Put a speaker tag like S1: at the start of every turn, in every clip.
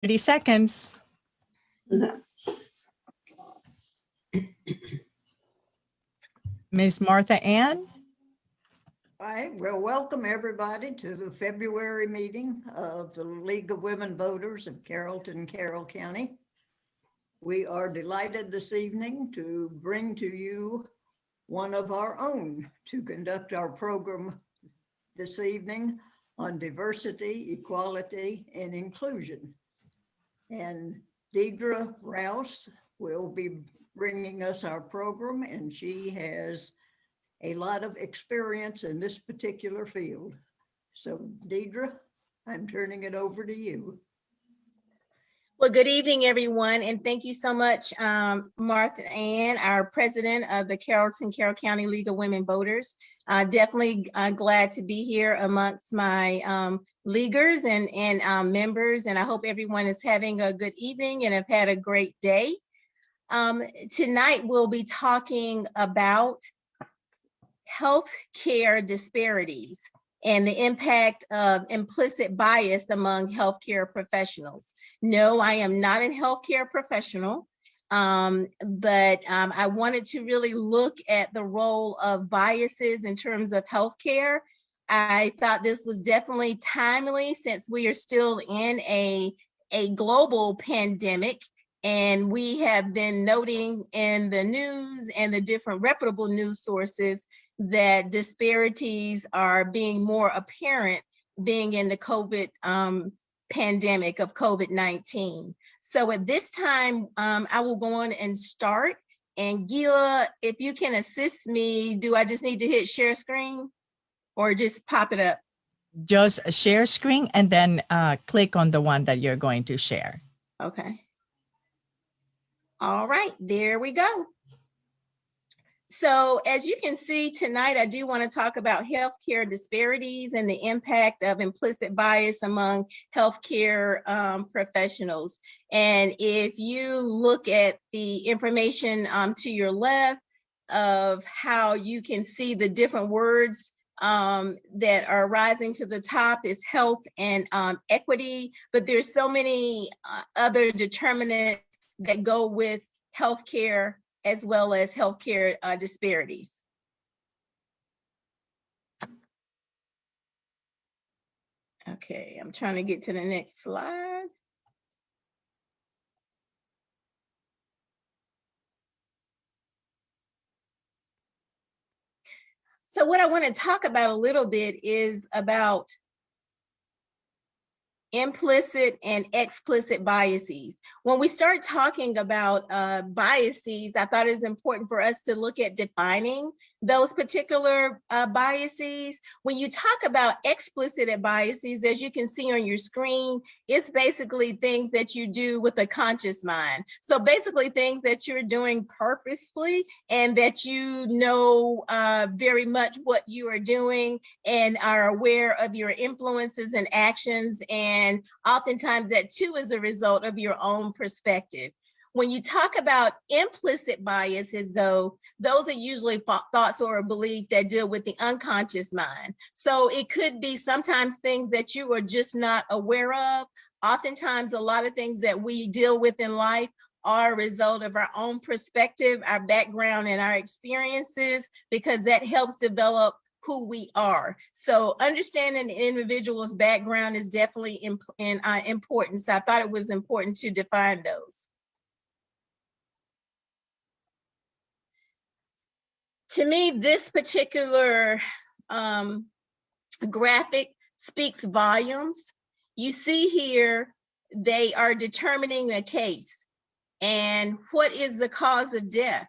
S1: 30 seconds. Ms. Martha Ann?
S2: All right, well, welcome everybody to the February meeting of the League of Women Voters of Carrollton, Carroll County. We are delighted this evening to bring to you one of our own to conduct our program this evening on diversity, equality, and inclusion. And Deirdre Rouse will be bringing us our program, and she has a lot of experience in this particular field. So Deirdre, I'm turning it over to you.
S3: Well, good evening, everyone, and thank you so much, Martha Ann, our president of the Carrollton, Carroll County League of Women Voters. Definitely glad to be here amongst my leaguers and members, and I hope everyone is having a good evening and have had a great day. Tonight, we'll be talking about healthcare disparities and the impact of implicit bias among healthcare professionals. No, I am not a healthcare professional, but I wanted to really look at the role of biases in terms of healthcare. I thought this was definitely timely since we are still in a global pandemic, and we have been noting in the news and the different reputable news sources that disparities are being more apparent being in the COVID pandemic of COVID-19. So at this time, I will go on and start. And Gila, if you can assist me, do I just need to hit share screen or just pop it up?
S1: Just share screen and then click on the one that you're going to share.
S3: Okay. All right, there we go. So as you can see tonight, I do want to talk about healthcare disparities and the impact of implicit bias among healthcare professionals. And if you look at the information to your left of how you can see the different words that are rising to the top is health and equity, but there's so many other determinants that go with healthcare as well as healthcare disparities. Okay, I'm trying to get to the next slide. So what I want to talk about a little bit is about implicit and explicit biases. When we start talking about biases, I thought it was important for us to look at defining those particular biases. When you talk about explicit biases, as you can see on your screen, it's basically things that you do with a conscious mind. So basically things that you're doing purposefully and that you know very much what you are doing and are aware of your influences and actions, and oftentimes that too is a result of your own perspective. When you talk about implicit biases, though, those are usually thoughts or a belief that deal with the unconscious mind. So it could be sometimes things that you are just not aware of. Oftentimes, a lot of things that we deal with in life are a result of our own perspective, our background, and our experiences, because that helps develop who we are. So understanding an individual's background is definitely important. So I thought it was important to define those. To me, this particular graphic speaks volumes. You see here, they are determining a case. And what is the cause of death?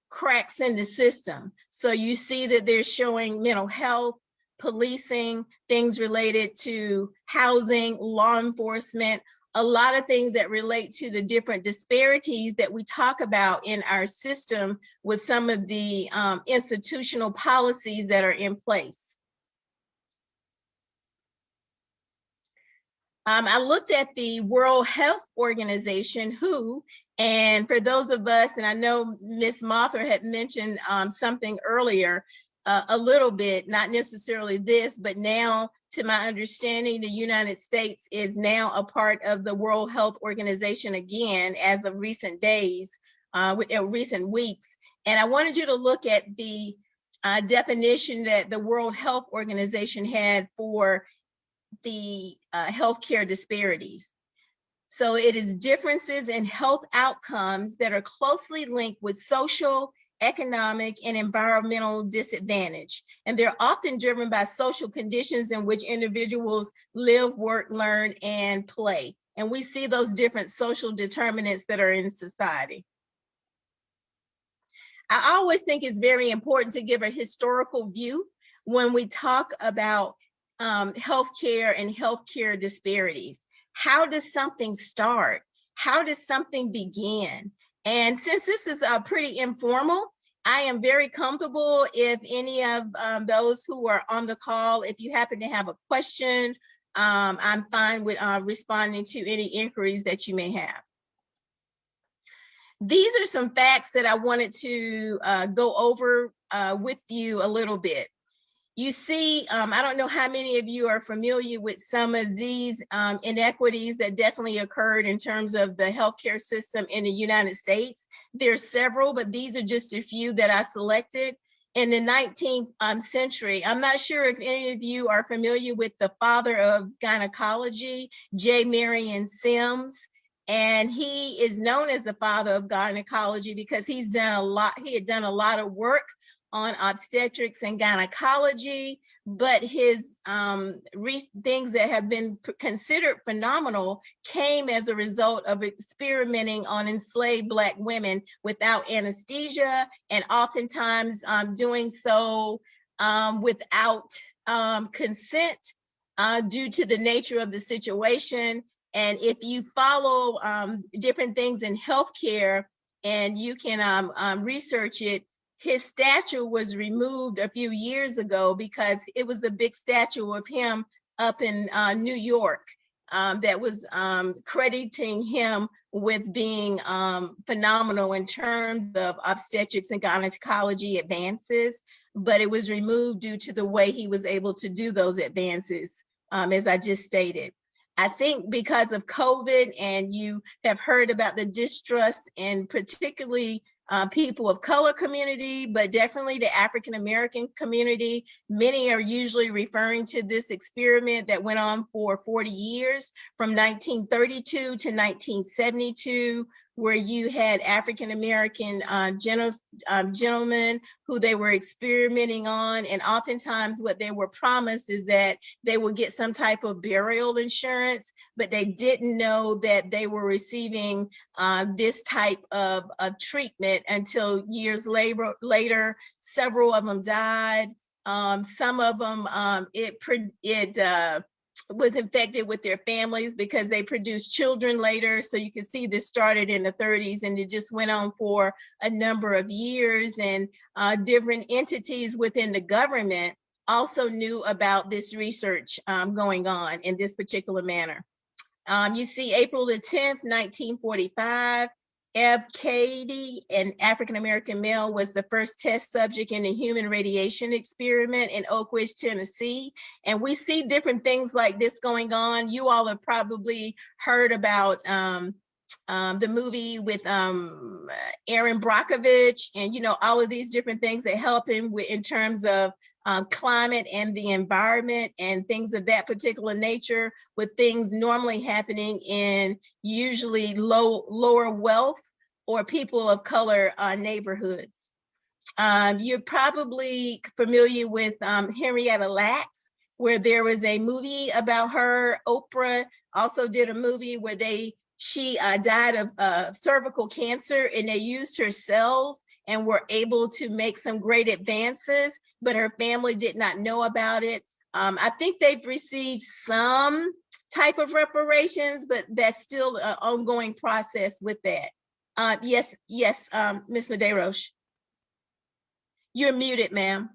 S3: Cracks in the system. So you see that they're showing mental health, policing, things related to housing, law enforcement, a lot of things that relate to the different disparities that we talk about in our system with some of the institutional policies that are in place. I looked at the World Health Organization, WHO, and for those of us, and I know Ms. Mothra had mentioned something earlier, a little bit, not necessarily this, but now, to my understanding, the United States is now a part of the World Health Organization again as of recent days, recent weeks. And I wanted you to look at the definition that the World Health Organization had for the healthcare disparities. So it is differences in health outcomes that are closely linked with social, economic, and environmental disadvantage. And they're often driven by social conditions in which individuals live, work, learn, and play. And we see those different social determinants that are in society. I always think it's very important to give a historical view when we talk about healthcare and healthcare disparities. How does something start? How does something begin? And since this is pretty informal, I am very comfortable if any of those who are on the call, if you happen to have a question, I'm fine with responding to any inquiries that you may have. These are some facts that I wanted to go over with you a little bit. You see, I don't know how many of you are familiar with some of these inequities that definitely occurred in terms of the healthcare system in the United States. There's several, but these are just a few that I selected. In the 19th century, I'm not sure if any of you are familiar with the father of gynecology, J. Marion Sims. And he is known as the father of gynecology because he had done a lot of work on obstetrics and gynecology, but his things that have been considered phenomenal came as a result of experimenting on enslaved Black women without anesthesia, and oftentimes doing so without consent due to the nature of the situation. And if you follow different things in healthcare and you can research it, his statue was removed a few years ago because it was a big statue of him up in New York that was crediting him with being phenomenal in terms of obstetrics and gynecology advances, but it was removed due to the way he was able to do those advances, as I just stated. I think because of COVID, and you have heard about the distrust in particularly people of color community, but definitely the African-American community. Many are usually referring to this experiment that went on for 40 years, from 1932 to 1972, where you had African-American gentlemen who they were experimenting on. And oftentimes what they were promised is that they would get some type of burial insurance, but they didn't know that they were receiving this type of treatment until years later. Several of them died. Some of them, was infected with their families because they produced children later. So you can see this started in the 30s and it just went on for a number of years. And different entities within the government also knew about this research going on in this particular manner. You see April the 10th, 1945, Eb Cady, an African-American male, was the first test subject in a human radiation experiment in Oak Ridge, Tennessee. And we see different things like this going on. You all have probably heard about the movie with Aaron Brockovich, and all of these different things that help him in terms of climate and the environment and things of that particular nature, with things normally happening in usually lower wealth or people of color neighborhoods. You're probably familiar with Henrietta Lacks, where there was a movie about her. Oprah also did a movie where she died of cervical cancer, and they used her cells and were able to make some great advances, but her family did not know about it. I think they've received some type of reparations, but that's still an ongoing process with that. Yes, Ms. Medeiros. You're muted, ma'am.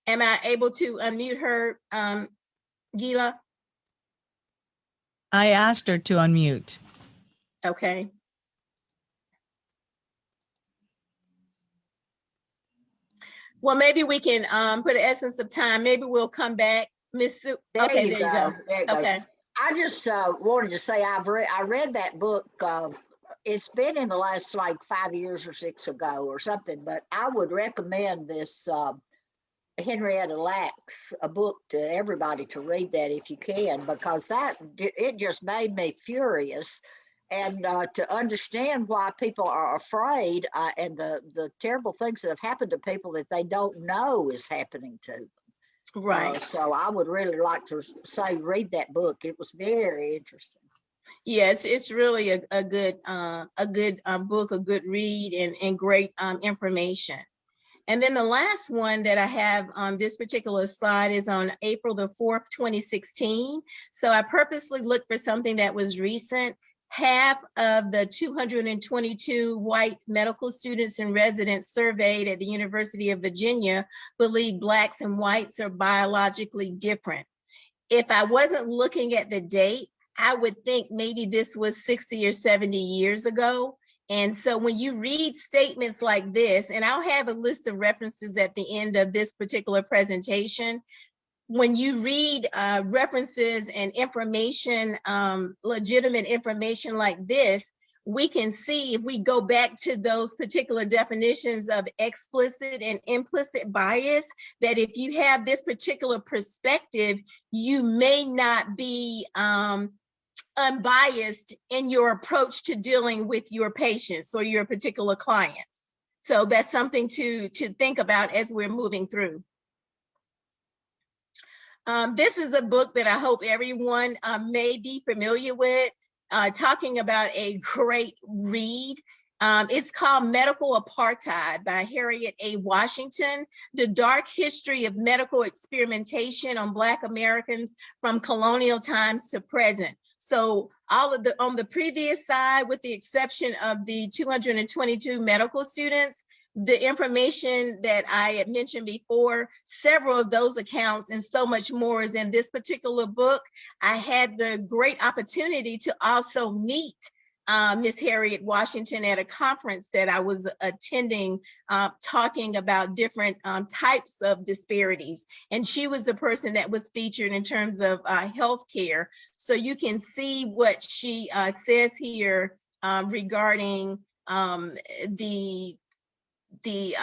S3: Am I able to unmute her, Gila?
S1: I asked her to unmute.
S3: Okay. Well, maybe we can for the essence of time, maybe we'll come back. Miss Sue.
S4: There
S3: Okay,
S4: you
S3: there you
S4: go.
S3: go.
S4: There it goes.
S3: Okay.
S4: I just wanted to say I read that book. It's been in the last like 5 years or 6 ago or something, but I would recommend this Henrietta Lacks a book to everybody to read that if you can, because it just made me furious. And to understand why people are afraid and the terrible things that have happened to people that they don't know is happening to them.
S3: Right.
S4: So I would really like to say, read that book. It was very interesting.
S3: Yes, it's really a good book, a good read, and great information. And then the last one that I have on this particular slide is on April the 4th, 2016. So I purposely looked for something that was recent. Half of the 222 white medical students and residents surveyed at the University of Virginia believe Blacks and whites are biologically different. If I wasn't looking at the date, I would think maybe this was 60 or 70 years ago. And so when you read statements like this, and I'll have a list of references at the end of this particular presentation, when you read references and information, legitimate information like this, we can see if we go back to those particular definitions of explicit and implicit bias, that if you have this particular perspective, you may not be unbiased in your approach to dealing with your patients or your particular clients. So that's something to think about as we're moving through. This is a book that I hope everyone may be familiar with, talking about a great read. It's called Medical Apartheid by Harriet A. Washington, The Dark History of Medical Experimentation on Black Americans from Colonial Times to Present. So all of on the previous side, with the exception of the 222 medical students, the information that I had mentioned before, several of those accounts and so much more is in this particular book. I had the great opportunity to also meet Miss Harriet Washington at a conference that I was attending, talking about different types of disparities. And she was the person that was featured in terms of healthcare. So you can see what she says here regarding the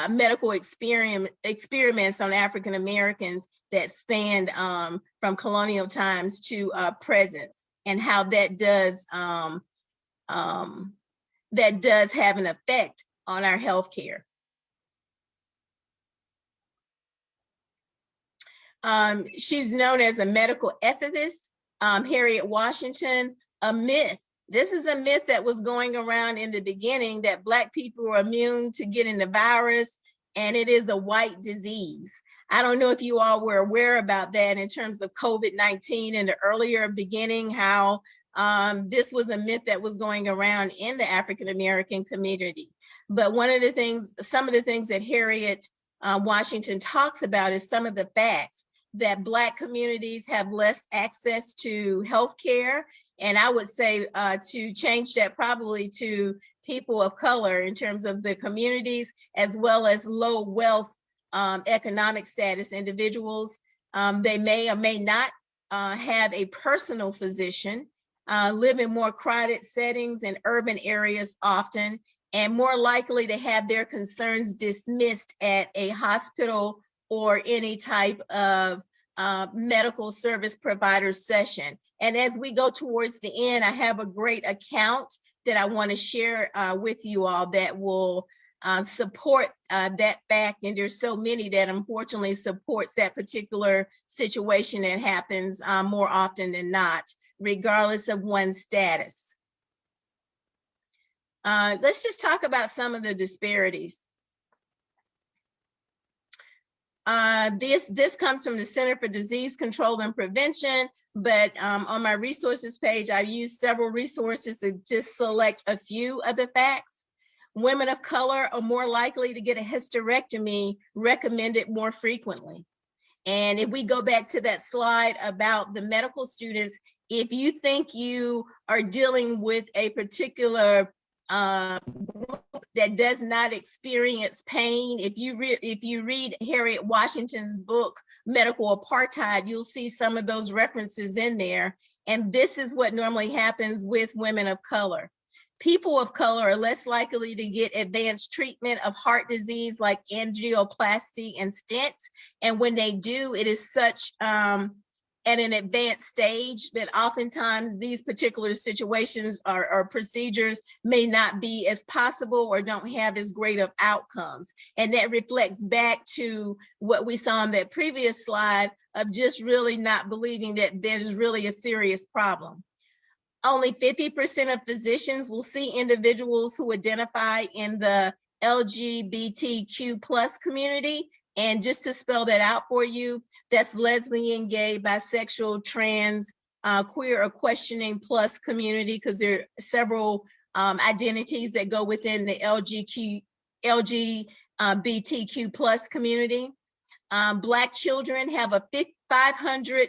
S3: medical experiments on African Americans that spanned from colonial times to present, and how that does have an effect on our healthcare. She's known as a medical ethicist, Harriet Washington, a myth. This is a myth that was going around in the beginning, that Black people are immune to getting the virus, and it is a white disease. I don't know if you all were aware about that in terms of COVID-19 in the earlier beginning, how this was a myth that was going around in the African American community. But some of the things that Harriet Washington talks about is some of the facts that Black communities have less access to healthcare. And I would say to change that probably to people of color in terms of the communities, as well as low wealth economic status individuals. They may or may not have a personal physician, live in more crowded settings in urban areas often, and more likely to have their concerns dismissed at a hospital or any type of medical service provider session. And as we go towards the end, I have a great account that I want to share with you all that will support that fact. And there's so many that unfortunately supports that particular situation that happens more often than not, regardless of one's status. Let's just talk about some of the disparities. This comes from the Center for Disease Control and Prevention, but on my resources page, I used several resources to just select a few of the facts. Women of color are more likely to get a hysterectomy recommended more frequently. And if we go back to that slide about the medical students, if you think you are dealing with a particular group that does not experience pain. If you read Harriet Washington's book, Medical Apartheid, you'll see some of those references in there. And this is what normally happens with women of color. People of color are less likely to get advanced treatment of heart disease like angioplasty and stents. And when they do, it is such at an advanced stage that oftentimes these particular situations or procedures may not be as possible or don't have as great of outcomes. And that reflects back to what we saw on that previous slide of just really not believing that there's really a serious problem. Only 50% of physicians will see individuals who identify in the LGBTQ plus community. And just to spell that out for you, that's lesbian, gay, bisexual, trans, queer or questioning plus community, because there are several identities that go within the LGBTQ plus community. Black children have a 500%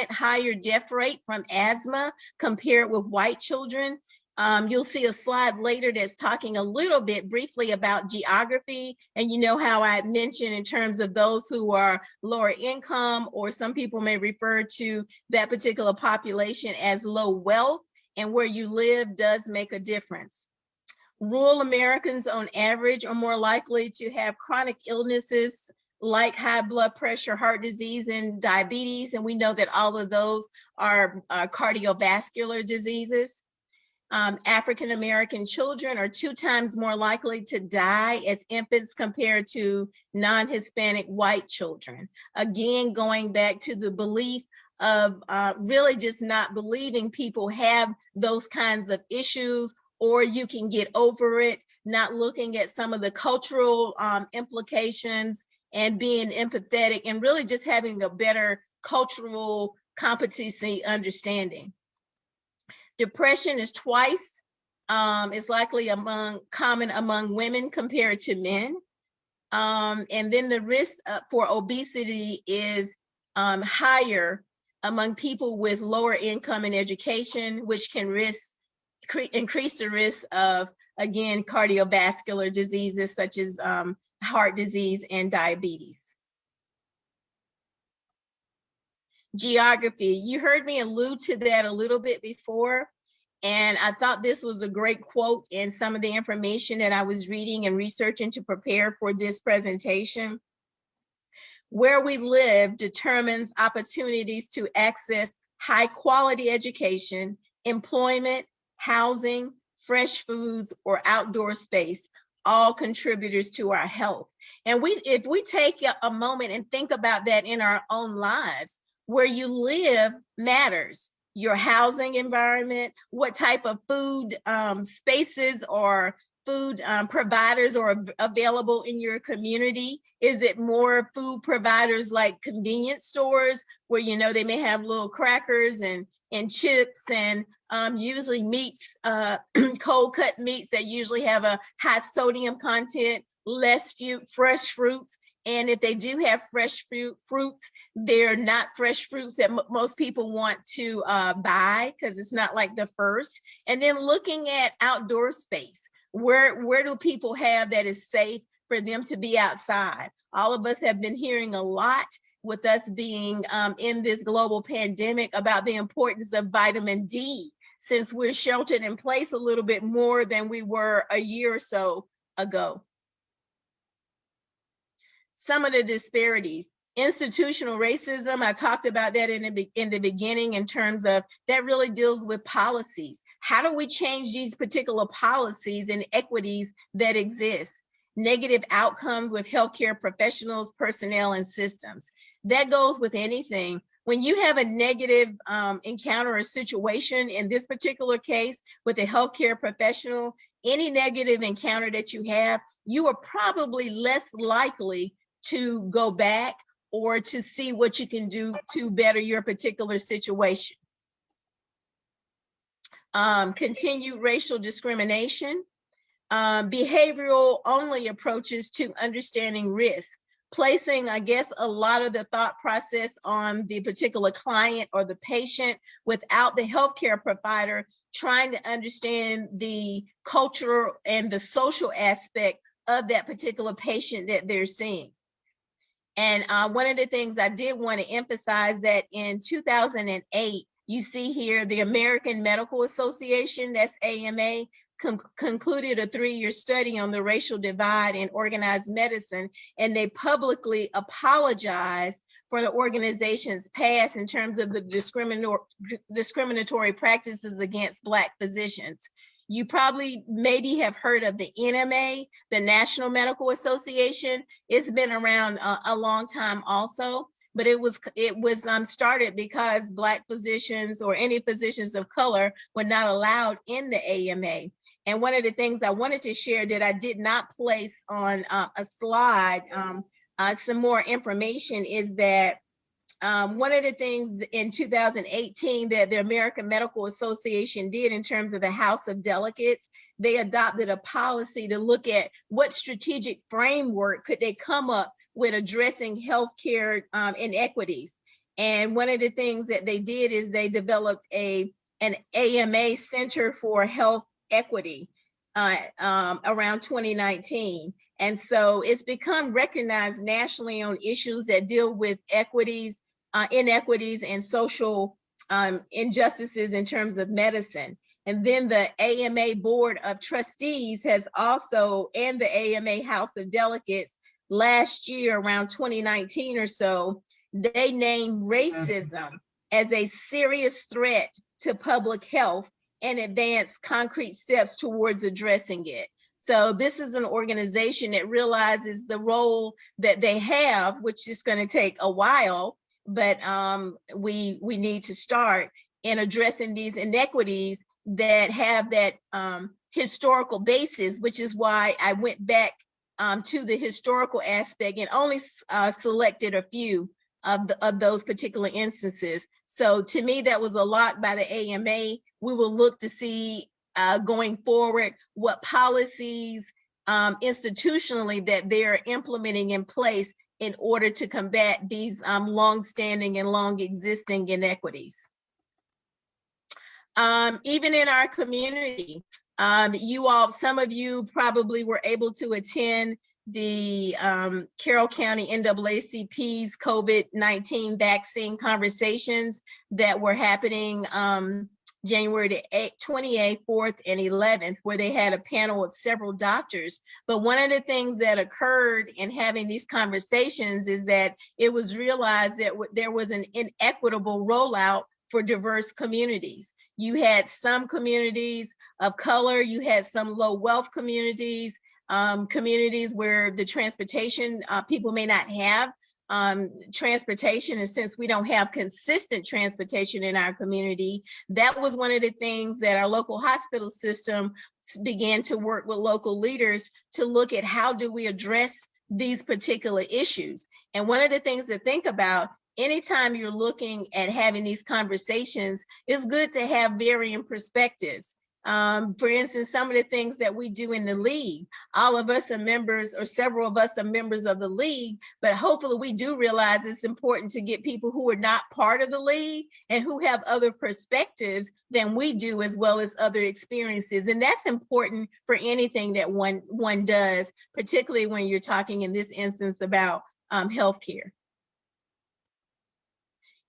S3: higher death rate from asthma compared with white children. You'll see a slide later that's talking a little bit briefly about geography. And you know how I mentioned in terms of those who are lower income, or some people may refer to that particular population as low wealth, and where you live does make a difference. Rural Americans on average are more likely to have chronic illnesses like high blood pressure, heart disease, and diabetes. And we know that all of those are cardiovascular diseases. African-American children are 2 times more likely to die as infants compared to non-Hispanic white children. Again, going back to the belief of really just not believing people have those kinds of issues, or you can get over it, not looking at some of the cultural implications and being empathetic and really just having a better cultural competency understanding. Depression is twice is likely common among women compared to men. And then the risk for obesity is higher among people with lower income and education, which can increase the risk of, again, cardiovascular diseases such as heart disease and diabetes. Geography, you heard me allude to that a little bit before, and I thought this was a great quote in some of the information that I was reading and researching to prepare for this presentation. Where we live determines opportunities to access high quality education, employment, housing, fresh foods, or outdoor space, all contributors to our health. And if we take a moment and think about that in our own lives, where you live matters. Your housing environment, what type of food spaces or food providers are available in your community. Is it more food providers like convenience stores where, you know, they may have little crackers and chips and usually meats, cold cut meats that usually have a high sodium content, less fresh fruits. And if they do have fresh fruits, they're not fresh fruits that most people want to buy, because it's not like the first. And then looking at outdoor space, where do people have that is safe for them to be outside? All of us have been hearing a lot with us being in this global pandemic about the importance of vitamin D, since we're sheltered in place a little bit more than we were a year or so ago. Some of the disparities. Institutional racism, I talked about that in the beginning in terms of that really deals with policies. How do we change these particular policies and equities that exist? Negative outcomes with healthcare professionals, personnel, and systems. That goes with anything. When you have a negative encounter or situation, in this particular case with a healthcare professional, any negative encounter that you have, you are probably less likely to go back or to see what you can do to better your particular situation. Continued racial discrimination, behavioral only approaches to understanding risk, placing, I guess, a lot of the thought process on the particular client or the patient without the healthcare provider trying to understand the cultural and the social aspect of that particular patient that they're seeing. And one of the things I did want to emphasize that in 2008, you see here the American Medical Association, that's AMA, concluded a 3-year study on the racial divide in organized medicine, and they publicly apologized for the organization's past in terms of the discriminatory practices against Black physicians. You probably maybe have heard of the NMA, the National Medical Association. It's been around a long time also, but it was started because Black physicians or any physicians of color were not allowed in the AMA. And one of the things I wanted to share that I did not place on a slide, some more information, is that one of the things in 2018 that the American Medical Association did in terms of the House of Delegates, they adopted a policy to look at what strategic framework could they come up with addressing healthcare inequities. And one of the things that they did is they developed an AMA Center for Health Equity around 2019. And so it's become recognized nationally on issues that deal with equities, inequities, and social injustices in terms of medicine. And then the AMA Board of Trustees has also, and the AMA House of Delegates, last year around 2019 or so, they named racism as a serious threat to public health and advanced concrete steps towards addressing it. So this is an organization that realizes the role that they have, which is going to take a while, but we need to start in addressing these inequities that have that historical basis, which is why I went back to the historical aspect and only selected a few of those particular instances. So to me, that was a lot by the AMA. We will look to see going forward what policies institutionally that they're implementing in place in order to combat these long-standing and long-existing inequities. Even in our community, some of you probably were able to attend the Carroll County NAACP's COVID-19 vaccine conversations that were happening January the 28th, 4th, and 11th, where they had a panel with several doctors. But one of the things that occurred in having these conversations is that it was realized that there was an inequitable rollout for diverse communities. You had some communities of color, you had some low wealth communities, communities where the transportation, people may not have transportation, and since we don't have consistent transportation in our community, that was one of the things that our local hospital system began to work with local leaders to look at how do we address these particular issues. And one of the things to think about, anytime you're looking at having these conversations, it's good to have varying perspectives. For instance, some of the things that we do in the league, all of us are members, or several of us are members of the league, but hopefully we do realize it's important to get people who are not part of the league and who have other perspectives than we do, as well as other experiences. And that's important for anything that one does, particularly when you're talking in this instance about healthcare.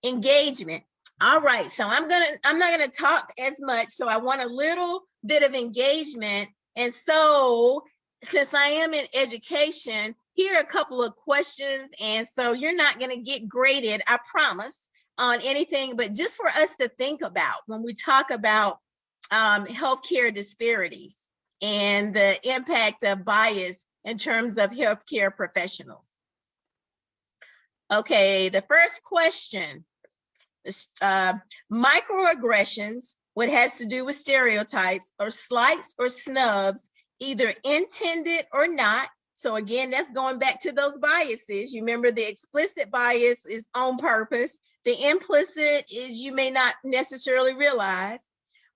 S3: Engagement. All right, so I'm not gonna talk as much, so I want a little bit of engagement. And so since I am in education, here are a couple of questions. And so you're not gonna get graded, I promise, on anything, but just for us to think about when we talk about healthcare disparities and the impact of bias in terms of healthcare professionals. Okay, the first question. Microaggressions, what has to do with stereotypes or slights or snubs, either intended or not. So again, that's going back to those biases. You remember the explicit bias is on purpose. The implicit is you may not necessarily realize.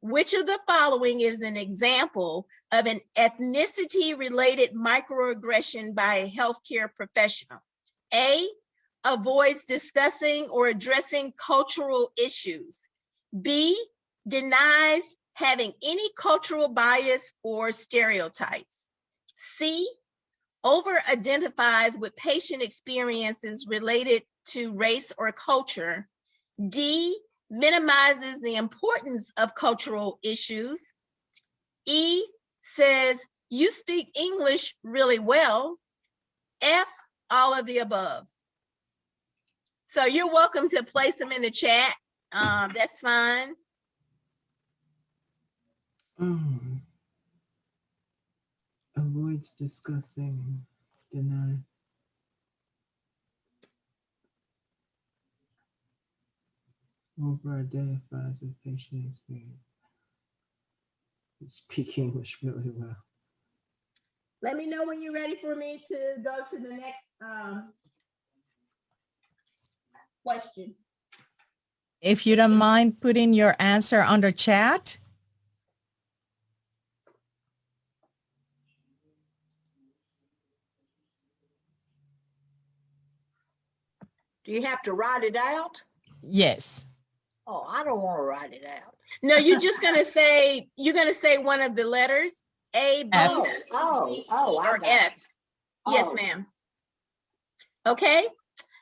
S3: Which of the following is an example of an ethnicity-related microaggression by a healthcare professional? A, avoids discussing or addressing cultural issues. B, denies having any cultural bias or stereotypes. C, over-identifies with patient experiences related to race or culture. D, minimizes the importance of cultural issues. E, says, you speak English really well. F, all of the above. So you're welcome to place them in the chat. That's fine.
S5: Avoids discussing deny. Over identifies with patient experience. Speak English really well.
S3: Let me know when you're ready for me to go to the next question.
S1: If you don't mind putting your answer under chat.
S4: Do you have to write it out?
S1: Yes.
S4: Oh, I don't want to write it out.
S3: No, you're just gonna say, you're gonna say one of the letters, A, B,
S1: F.
S3: C, D,
S4: I
S3: or
S4: got
S3: F.
S4: it.
S3: Yes,
S4: Oh.
S3: ma'am. Okay,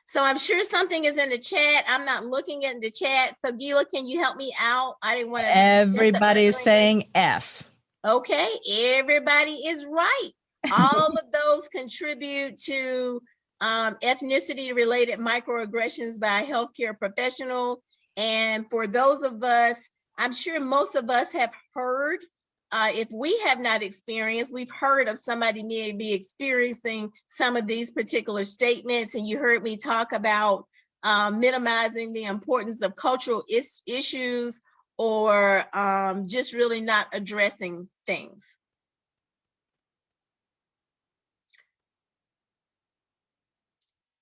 S3: so I'm sure something is in the chat. I'm not looking at the chat. So Gila, can you help me out? I didn't want to.
S1: Everybody is saying F.
S3: Okay, everybody is right. All of those contribute to ethnicity-related microaggressions by a healthcare professional. And for those of us, I'm sure most of us have heard, if we have not experienced, we've heard of somebody may be experiencing some of these particular statements. And you heard me talk about minimizing the importance of cultural issues, or just really not addressing things.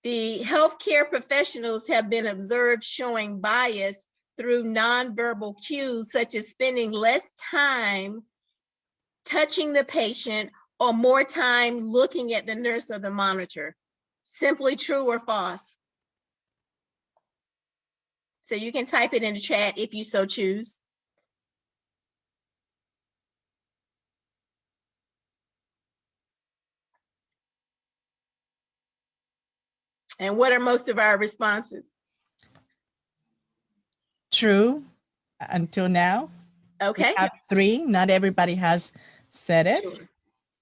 S3: The healthcare professionals have been observed showing bias through nonverbal cues, such as spending less time touching the patient or more time looking at the nurse or the monitor. Simply true or false? So you can type it in the chat if you so choose. And what are most of our responses?
S1: True until now.
S3: Okay.
S1: We have 3. Not everybody has said it.
S3: Sure.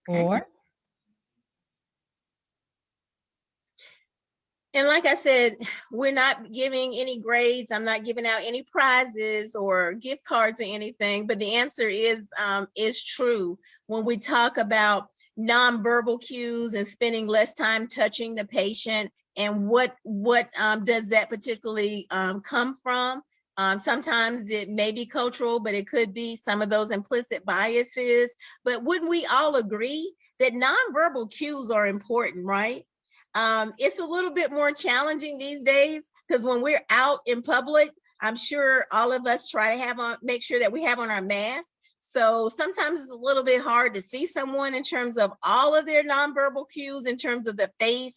S1: 4.
S3: And like I said, we're not giving any grades. I'm not giving out any prizes or gift cards or anything, but the answer is true. When we talk about nonverbal cues and spending less time touching the patient, and what does that particularly come from? Sometimes it may be cultural, but it could be some of those implicit biases. But wouldn't we all agree that nonverbal cues are important, right? It's a little bit more challenging these days because when we're out in public, I'm sure all of us try to make sure that we have on our mask. So sometimes it's a little bit hard to see someone in terms of all of their nonverbal cues, in terms of the face.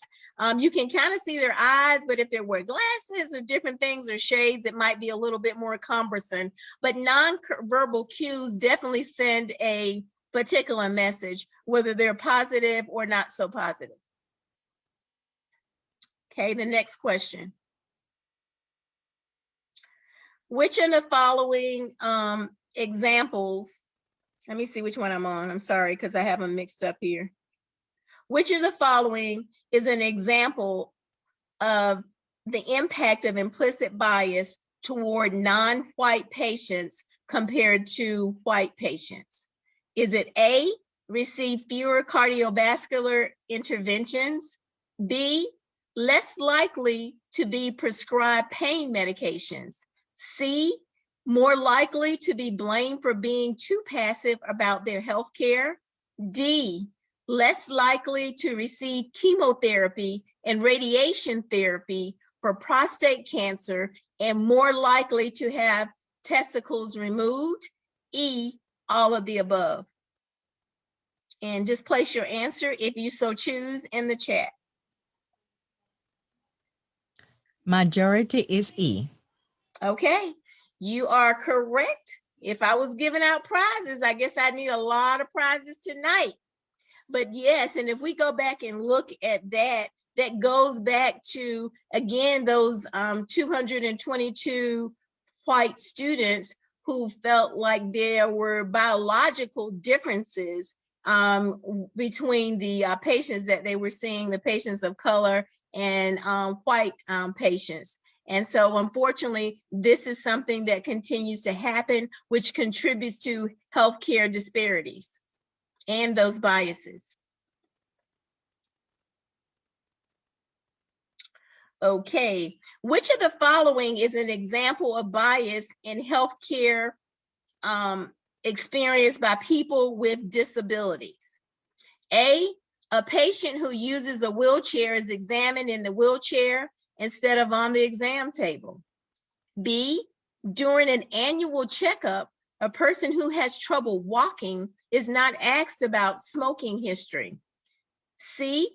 S3: You can kind of see their eyes, but if they wear glasses or different things or shades, it might be a little bit more cumbersome. But nonverbal cues definitely send a particular message, whether they're positive or not so positive. Okay, the next question. Which of the following examples, let me see which one I'm on. I'm sorry, because I have them mixed up here. Which of the following is an example of the impact of implicit bias toward non-white patients compared to white patients? Is it A, receive fewer cardiovascular interventions? B, less likely to be prescribed pain medications? C, more likely to be blamed for being too passive about their health care? D, less likely to receive chemotherapy and radiation therapy for prostate cancer and more likely to have testicles removed? E, all of the above. And just place your answer, if you so choose, in the chat.
S1: Majority is E.
S3: Okay, you are correct. If I was giving out prizes, I guess I need a lot of prizes tonight. But yes, and if we go back and look at that, that goes back to, again, those 222 white students who felt like there were biological differences between the patients that they were seeing, the patients of color and white patients. And so unfortunately, this is something that continues to happen, which contributes to healthcare disparities and those biases. Okay, which of the following is an example of bias in healthcare experienced by people with disabilities? A patient who uses a wheelchair is examined in the wheelchair instead of on the exam table. B, during an annual checkup, a person who has trouble walking is not asked about smoking history. C,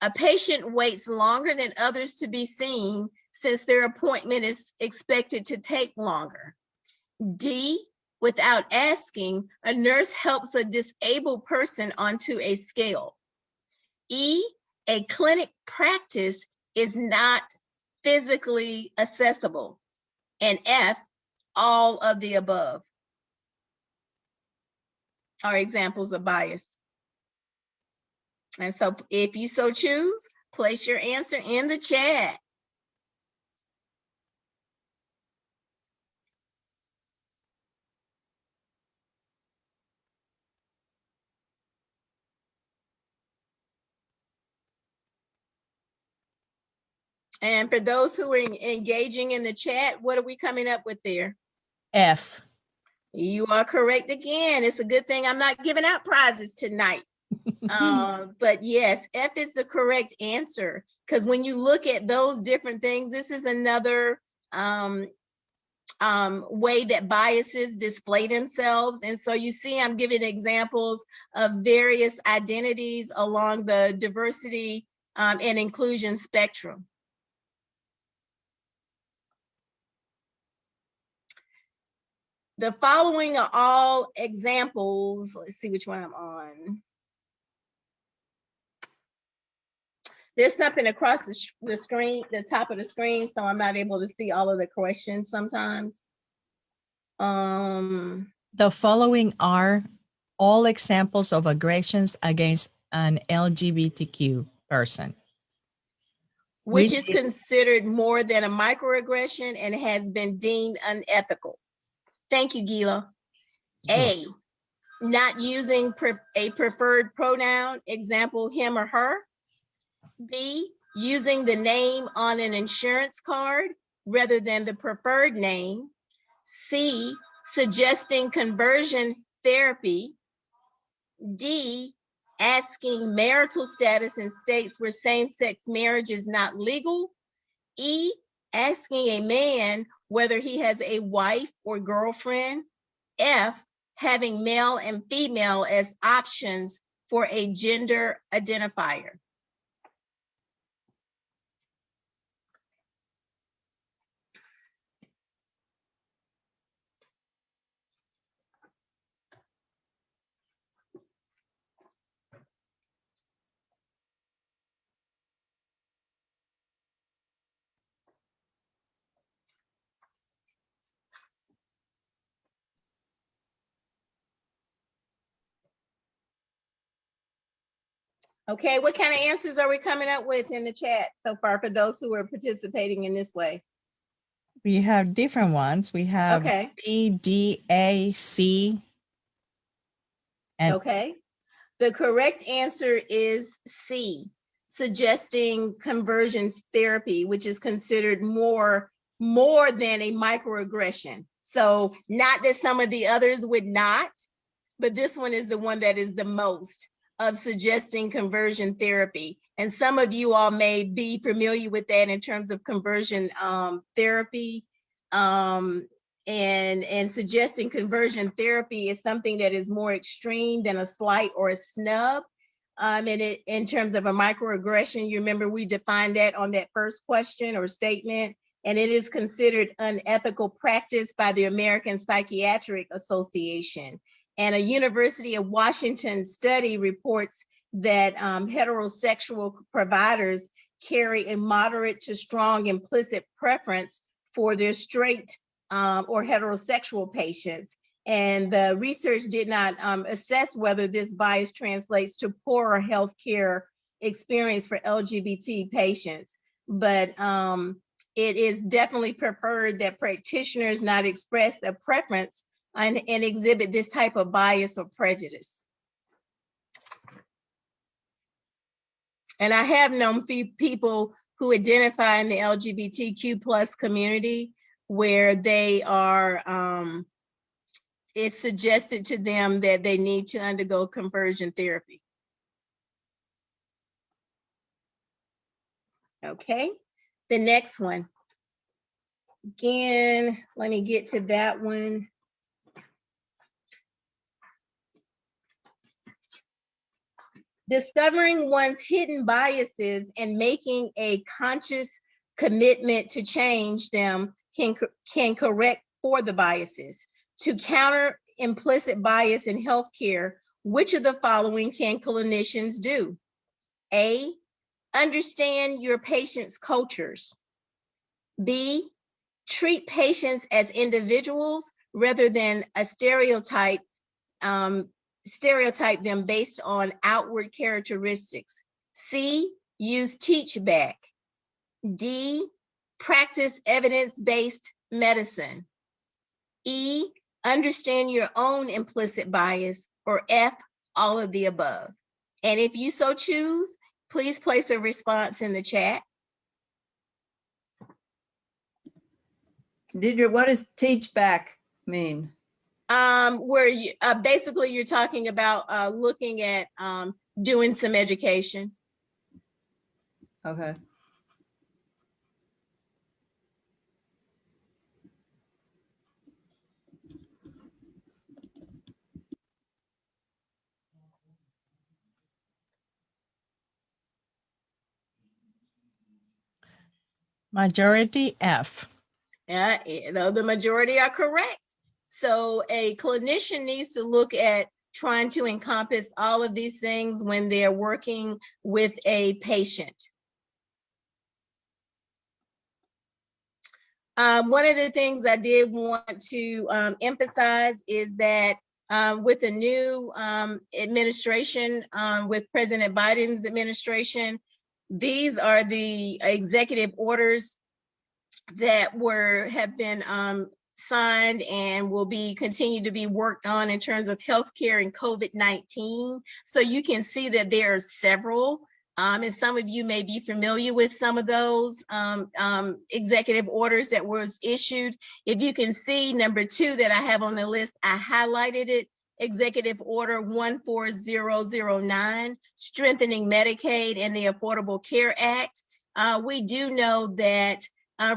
S3: a patient waits longer than others to be seen since their appointment is expected to take longer. D, without asking, a nurse helps a disabled person onto a scale. E, a clinic practice is not physically accessible. And F, all of the above are examples of bias. And so if you so choose, place your answer in the chat. And for those who are engaging in the chat, what are we coming up with there?
S1: F.
S3: You are correct again. It's a good thing I'm not giving out prizes tonight. But yes, F is the correct answer, because when you look at those different things, this is another way that biases display themselves. And so you see, I'm giving examples of various identities along the diversity and inclusion spectrum. The following are all examples. Let's see which one I'm on. There's something across the screen, the top of the screen, so I'm not able to see all of the questions sometimes.
S1: The following are all examples of aggressions against an LGBTQ person.
S3: Which is considered more than a microaggression and has been deemed unethical. Thank you, Gila. A, not using a preferred pronoun, example, him or her. B, using the name on an insurance card rather than the preferred name. C, suggesting conversion therapy. D, asking marital status in states where same-sex marriage is not legal. E, asking a man whether he has a wife or girlfriend. F, having male and female as options for a gender identifier. Okay, what kind of answers are we coming up with in the chat so far for those who are participating in this way?
S1: We have different ones. We have
S3: Okay.
S1: C, D, A, C. And
S3: okay. The correct answer is C, suggesting conversions therapy, which is considered more than a microaggression. So not that some of the others would not, but this one is the one that is the most of suggesting conversion therapy. And some of you all may be familiar with that in terms of conversion therapy. And suggesting conversion therapy is something that is more extreme than a slight or a snub. And in terms of a microaggression, you remember we defined that on that first question or statement and it is considered unethical practice by the American Psychiatric Association. And a University of Washington study reports that heterosexual providers carry a moderate to strong implicit preference for their straight or heterosexual patients. And the research did not assess whether this bias translates to poorer healthcare experience for LGBT patients. But it is definitely preferred that practitioners not express a preference and exhibit this type of bias or prejudice. And I have known people who identify in the LGBTQ plus community where they are, it's suggested to them that they need to undergo conversion therapy. Okay, the next one. Again, let me get to that one. Discovering one's hidden biases and making a conscious commitment to change them can correct for the biases. To counter implicit bias in healthcare, which of the following can clinicians do? A, understand your patient's cultures. B, treat patients as individuals rather than a stereotype them based on outward characteristics. C, use teach back. D, practice evidence-based medicine. E, understand your own implicit bias. Or F, all of the above. And if you so choose, please place a response in the chat.
S6: Deirdre, what does teach back mean?
S3: Where you, basically you're talking about looking at doing some education.
S6: Okay.
S1: Majority F.
S3: Yeah, the majority are correct. So a clinician needs to look at trying to encompass all of these things when they're working with a patient. One of the things I did want to emphasize is that with the new administration, with President Biden's administration, these are the executive orders that have been signed and will be continued to be worked on in terms of healthcare and COVID-19. So you can see that there are several, and some of you may be familiar with some of those executive orders that was issued. If you can see number 2 that I have on the list, I highlighted it. Executive Order 14009, strengthening Medicaid and the Affordable Care Act. We do know that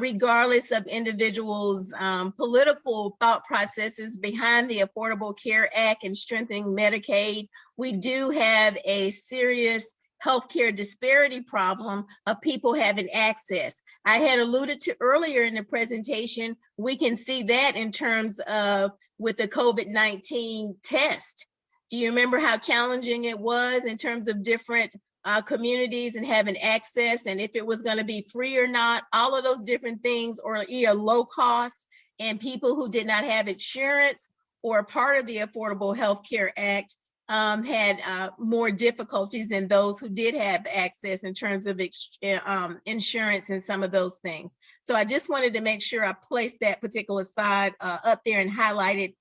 S3: regardless of individuals' political thought processes behind the Affordable Care Act and strengthening Medicaid, we do have a serious healthcare disparity problem of people having access. I had alluded to earlier in the presentation, we can see that in terms of with the COVID-19 test. Do you remember how challenging it was in terms of different communities and having access, and if it was going to be free or not, all of those different things, or either low cost, and people who did not have insurance or part of the Affordable Health Care Act had more difficulties than those who did have access in terms of insurance and some of those things. So I just wanted to make sure I placed that particular side up there and highlighted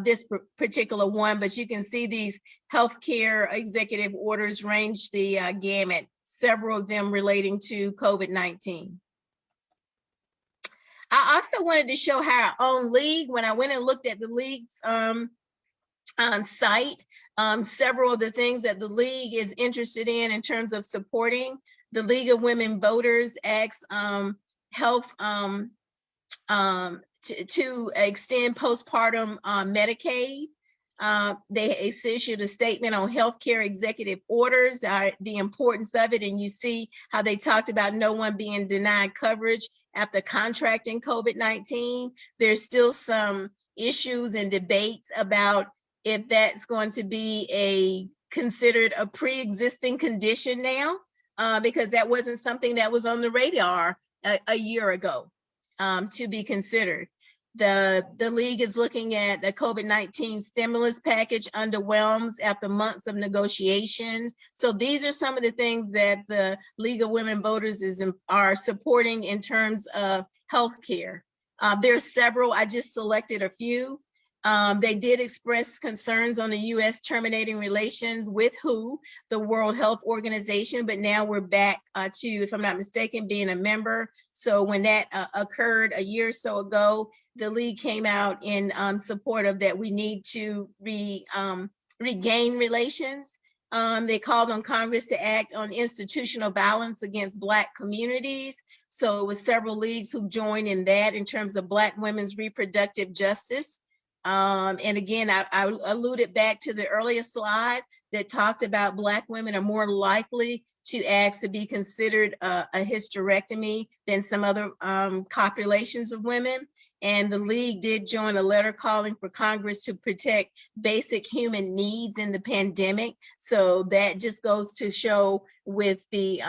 S3: this particular one, but you can see these healthcare executive orders range the gamut, several of them relating to COVID-19. I also wanted to show how our own league, when I went and looked at the league's site, several of the things that the league is interested in terms of supporting. The League of Women Voters asks health to extend postpartum Medicaid. They issued a statement on healthcare executive orders, the importance of it. And you see how they talked about no one being denied coverage after contracting COVID-19. There's still some issues and debates about if that's going to be considered a pre-existing condition now, because that wasn't something that was on the radar a year ago to be considered. The league is looking at the COVID-19 stimulus package underwhelms after months of negotiations. So these are some of the things that the League of Women Voters are supporting in terms of healthcare. There's several, I just selected a few. They did express concerns on the U.S. terminating relations with WHO, the World Health Organization, but now we're back to, if I'm not mistaken, being a member. So when that occurred a year or so ago, the league came out in support of that. We need to regain relations. They called on Congress to act on institutional violence against Black communities. So it was several leagues who joined in that in terms of Black women's reproductive justice. And again, I alluded back to the earlier slide that talked about Black women are more likely to ask to be considered a hysterectomy than some other populations of women. And the league did join a letter calling for Congress to protect basic human needs in the pandemic. So that just goes to show with the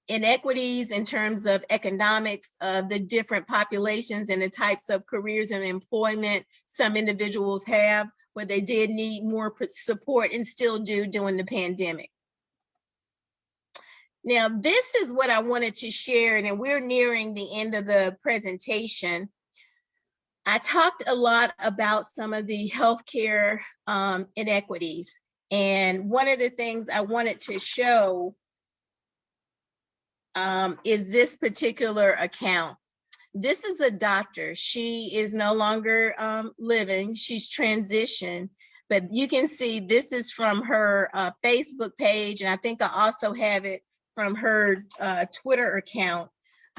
S3: inequities in terms of economics of the different populations and the types of careers and employment some individuals have, where they did need more support and still do during the pandemic. Now, this is what I wanted to share, and we're nearing the end of the presentation. I talked a lot about some of the healthcare inequities, and one of the things I wanted to show is this particular account. This is a doctor. She is no longer living. She's transitioned, but you can see this is from her Facebook page, and I think I also have it from her Twitter account.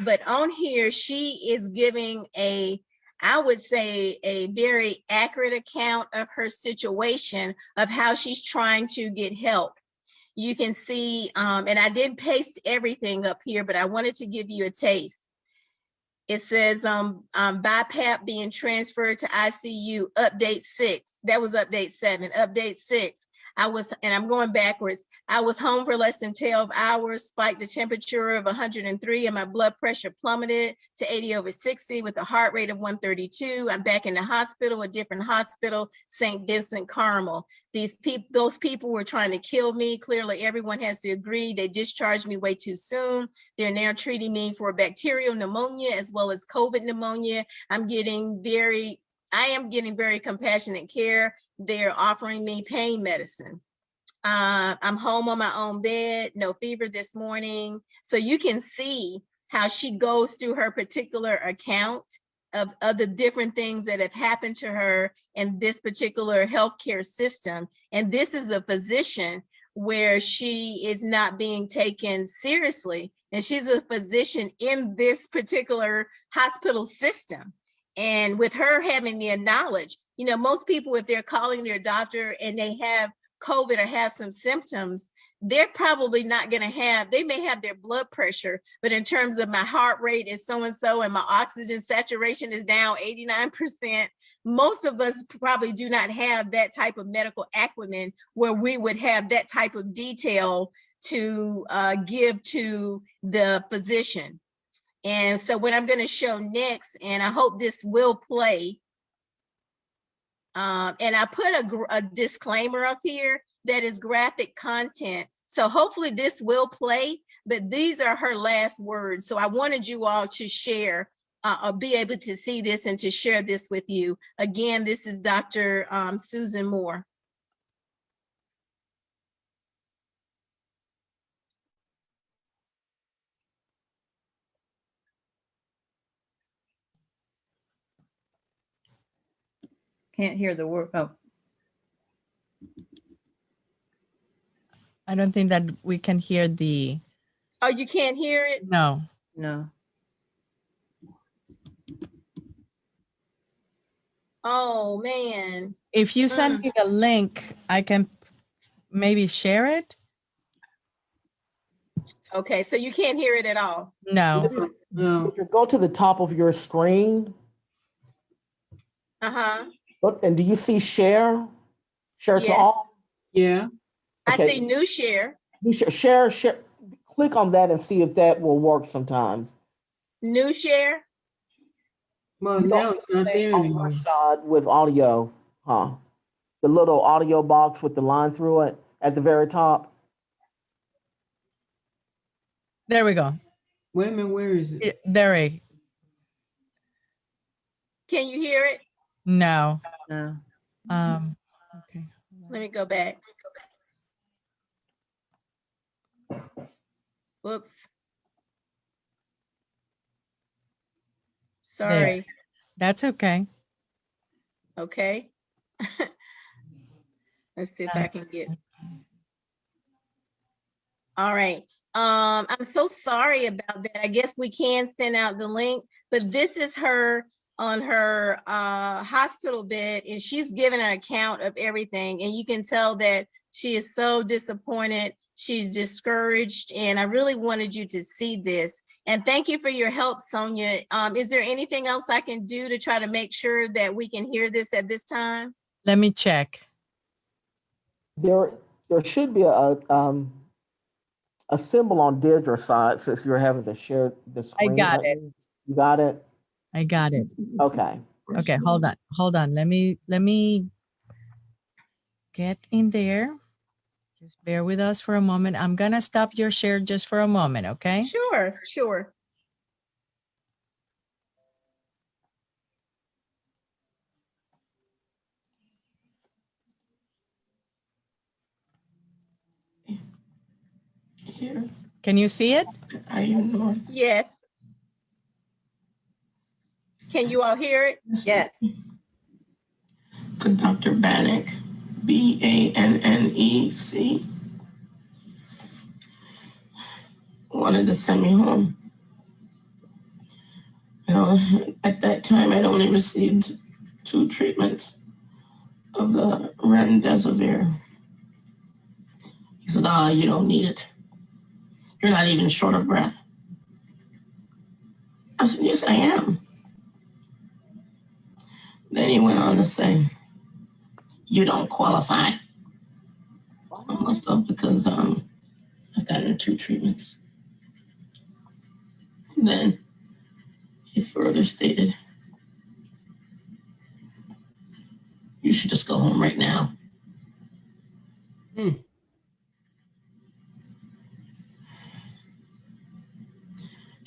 S3: But on here, she is giving I would say, a very accurate account of her situation, of how she's trying to get help. You can see, and I didn't paste everything up here, but I wanted to give you a taste. It says BiPAP being transferred to ICU, update 6. That was update 7, update 6. And I'm going backwards. I was home for less than 12 hours, spiked the temperature of 103, and my blood pressure plummeted to 80/60 with a heart rate of 132. I'm back in the hospital, a different hospital, St. Vincent Carmel. Those people were trying to kill me. Clearly, everyone has to agree. They discharged me way too soon. They're now treating me for bacterial pneumonia as well as COVID pneumonia. I am getting very compassionate care. They're offering me pain medicine. I'm home on my own bed, no fever this morning. So you can see how she goes through her particular account of the different things that have happened to her in this particular healthcare system. And this is a physician where she is not being taken seriously. And she's a physician in this particular hospital system. And with her having the knowledge, most people, if they're calling their doctor and they have COVID or have some symptoms, they're probably not going to they may have their blood pressure, but in terms of my heart rate is so-and-so and my oxygen saturation is down 89%, most of us probably do not have that type of medical acumen where we would have that type of detail to give to the physician. And so what I'm going to show next, and I hope this will play, and I put a disclaimer up here that is graphic content. So hopefully this will play, but these are her last words. So I wanted you all to share or be able to see this and to share this with you. Again, this is Dr. Susan Moore.
S6: Can't hear the word. Oh,
S1: I don't think that we can hear the.
S3: Oh, you can't hear it?
S1: No.
S6: no.
S3: Oh, man.
S1: If you send me the link, I can maybe share it.
S3: Okay, so you can't hear it at all.
S1: No.
S5: No.
S7: If you go to the top of your screen,
S3: Uh-huh.
S7: look, and do you see share? Share to
S3: Yes.
S7: all?
S5: Yeah.
S3: I
S7: Okay.
S3: see new share.
S7: You share. Click on that and see if that will work sometimes.
S3: New share.
S5: Well,
S7: You
S5: now
S7: don't
S5: it's not
S7: see
S5: there
S7: on
S5: anymore.
S7: my side with audio, huh? The little audio box with the line through it at the very top.
S1: There we go.
S5: Wait a minute, where is it?
S1: There we
S3: Can you hear it?
S1: No.
S6: No.
S1: Okay.
S3: Let me go back. Whoops. Sorry.
S1: That's okay.
S3: Okay. Let's see if I
S1: That's
S3: can get.
S1: okay.
S3: All right. I'm so sorry about that. I guess we can send out the link, but this is her on her hospital bed, and she's given an account of everything. And you can tell that she is so disappointed. She's discouraged, and I really wanted you to see this. And thank you for your help, Sonia. Is there anything else I can do to try to make sure that we can hear this at this time?
S1: Let me check.
S7: There should be a symbol on Deirdre's side since you're having to share the screen.
S1: got
S7: it. You got it?
S1: I got it.
S7: Okay.
S1: Okay, hold on. Let me get in there. Just bear with us for a moment. I'm gonna stop your share just for a moment, okay?
S3: Sure, sure.
S8: Here,
S1: Can you see it?
S8: I am North.
S3: Yes. Can you all hear it?
S6: Yes.
S8: To Dr. Bannock, Bannec, wanted to send me home. You know, at that time, I'd only received 2 treatments of the remdesivir. He said, you don't need it. You're not even short of breath. I said, yes, I am. Then he went on to say, you don't qualify. I must have because I've gotten 2 treatments. And then he further stated, you should just go home right now.
S5: Hmm.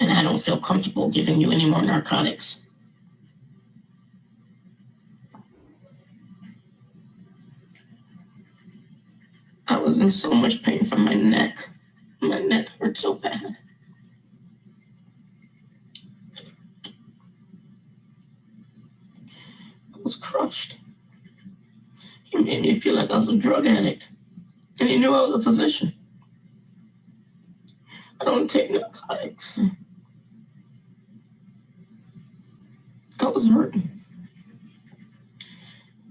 S8: And I don't feel comfortable giving you any more narcotics. I was in so much pain from my neck. My neck hurt so bad. I was crushed. He made me feel like I was a drug addict. And he knew I was a physician. I don't take narcotics. I was hurting.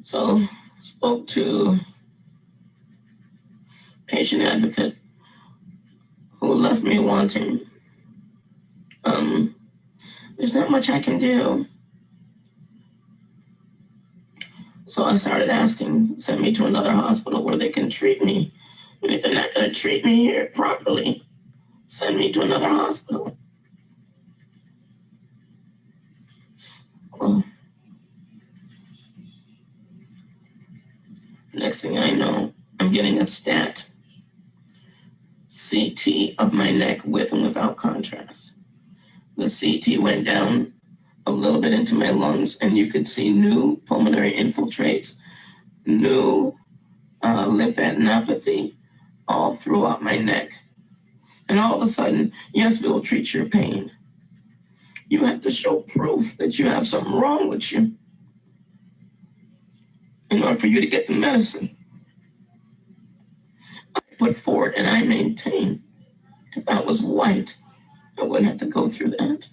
S8: So spoke to patient advocate who left me wanting. There's not much I can do. So I started asking, send me to another hospital where they can treat me. And if they're not going to treat me here properly, send me to another hospital. Well, next thing I know, I'm getting a stat CT of my neck with and without contrast. The CT went down a little bit into my lungs, and you could see new pulmonary infiltrates, new lymphadenopathy all throughout my neck. And all of a sudden, yes, we will treat your pain. You have to show proof that you have something wrong with you in order for you to get the medicine. I put forward and I maintain if I was white, I wouldn't have to go through that.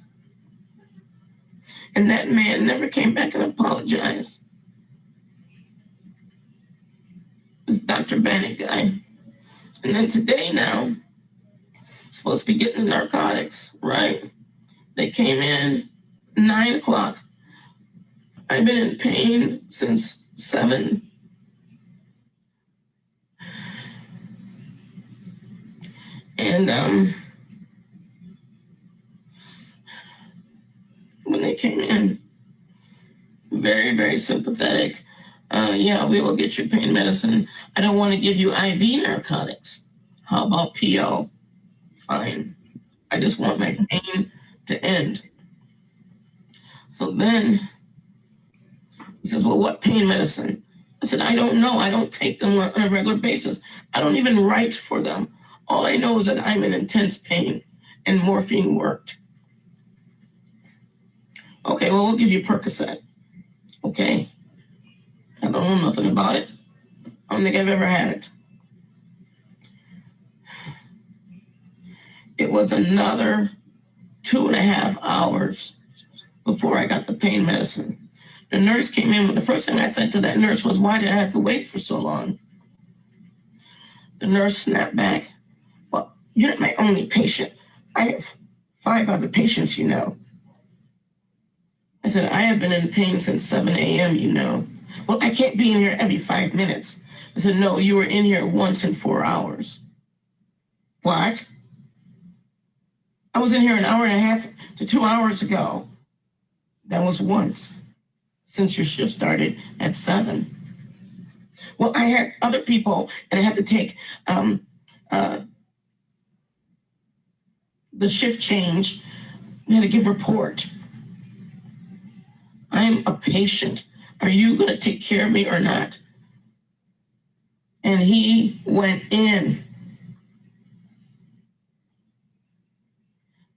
S8: And that man never came back and apologized. Dr. Bennett guy. And then today now, supposed to be getting the narcotics, right? They came in 9 o'clock. I've been in pain since 7. And when they came in, very, very sympathetic. Yeah, we will get you pain medicine. I don't want to give you IV narcotics. How about PO? Fine. I just want my pain to end. So then he says, well, what pain medicine? I said, I don't know. I don't take them on a regular basis. I don't even write for them. All I know is that I'm in intense pain and morphine worked. Okay, well, we'll give you Percocet. Okay. I don't know nothing about it. I don't think I've ever had it. It was another 2.5 hours before I got the pain medicine. The nurse came in. The first thing I said to that nurse was, why did I have to wait for so long? The nurse snapped back. Well, you're not my only patient. I have 5 other patients, you know. I said, I have been in pain since 7 a.m., you know. Well, I can't be in here every 5 minutes. I said, no, you were in here once in 4 hours. What? I was in here 1.5 hours to 2 hours ago. That was once, since your shift started at 7. Well, I had other people, and I had to take the shift change. I had to give report. I'm a patient. Are you going to take care of me or not? And he went in.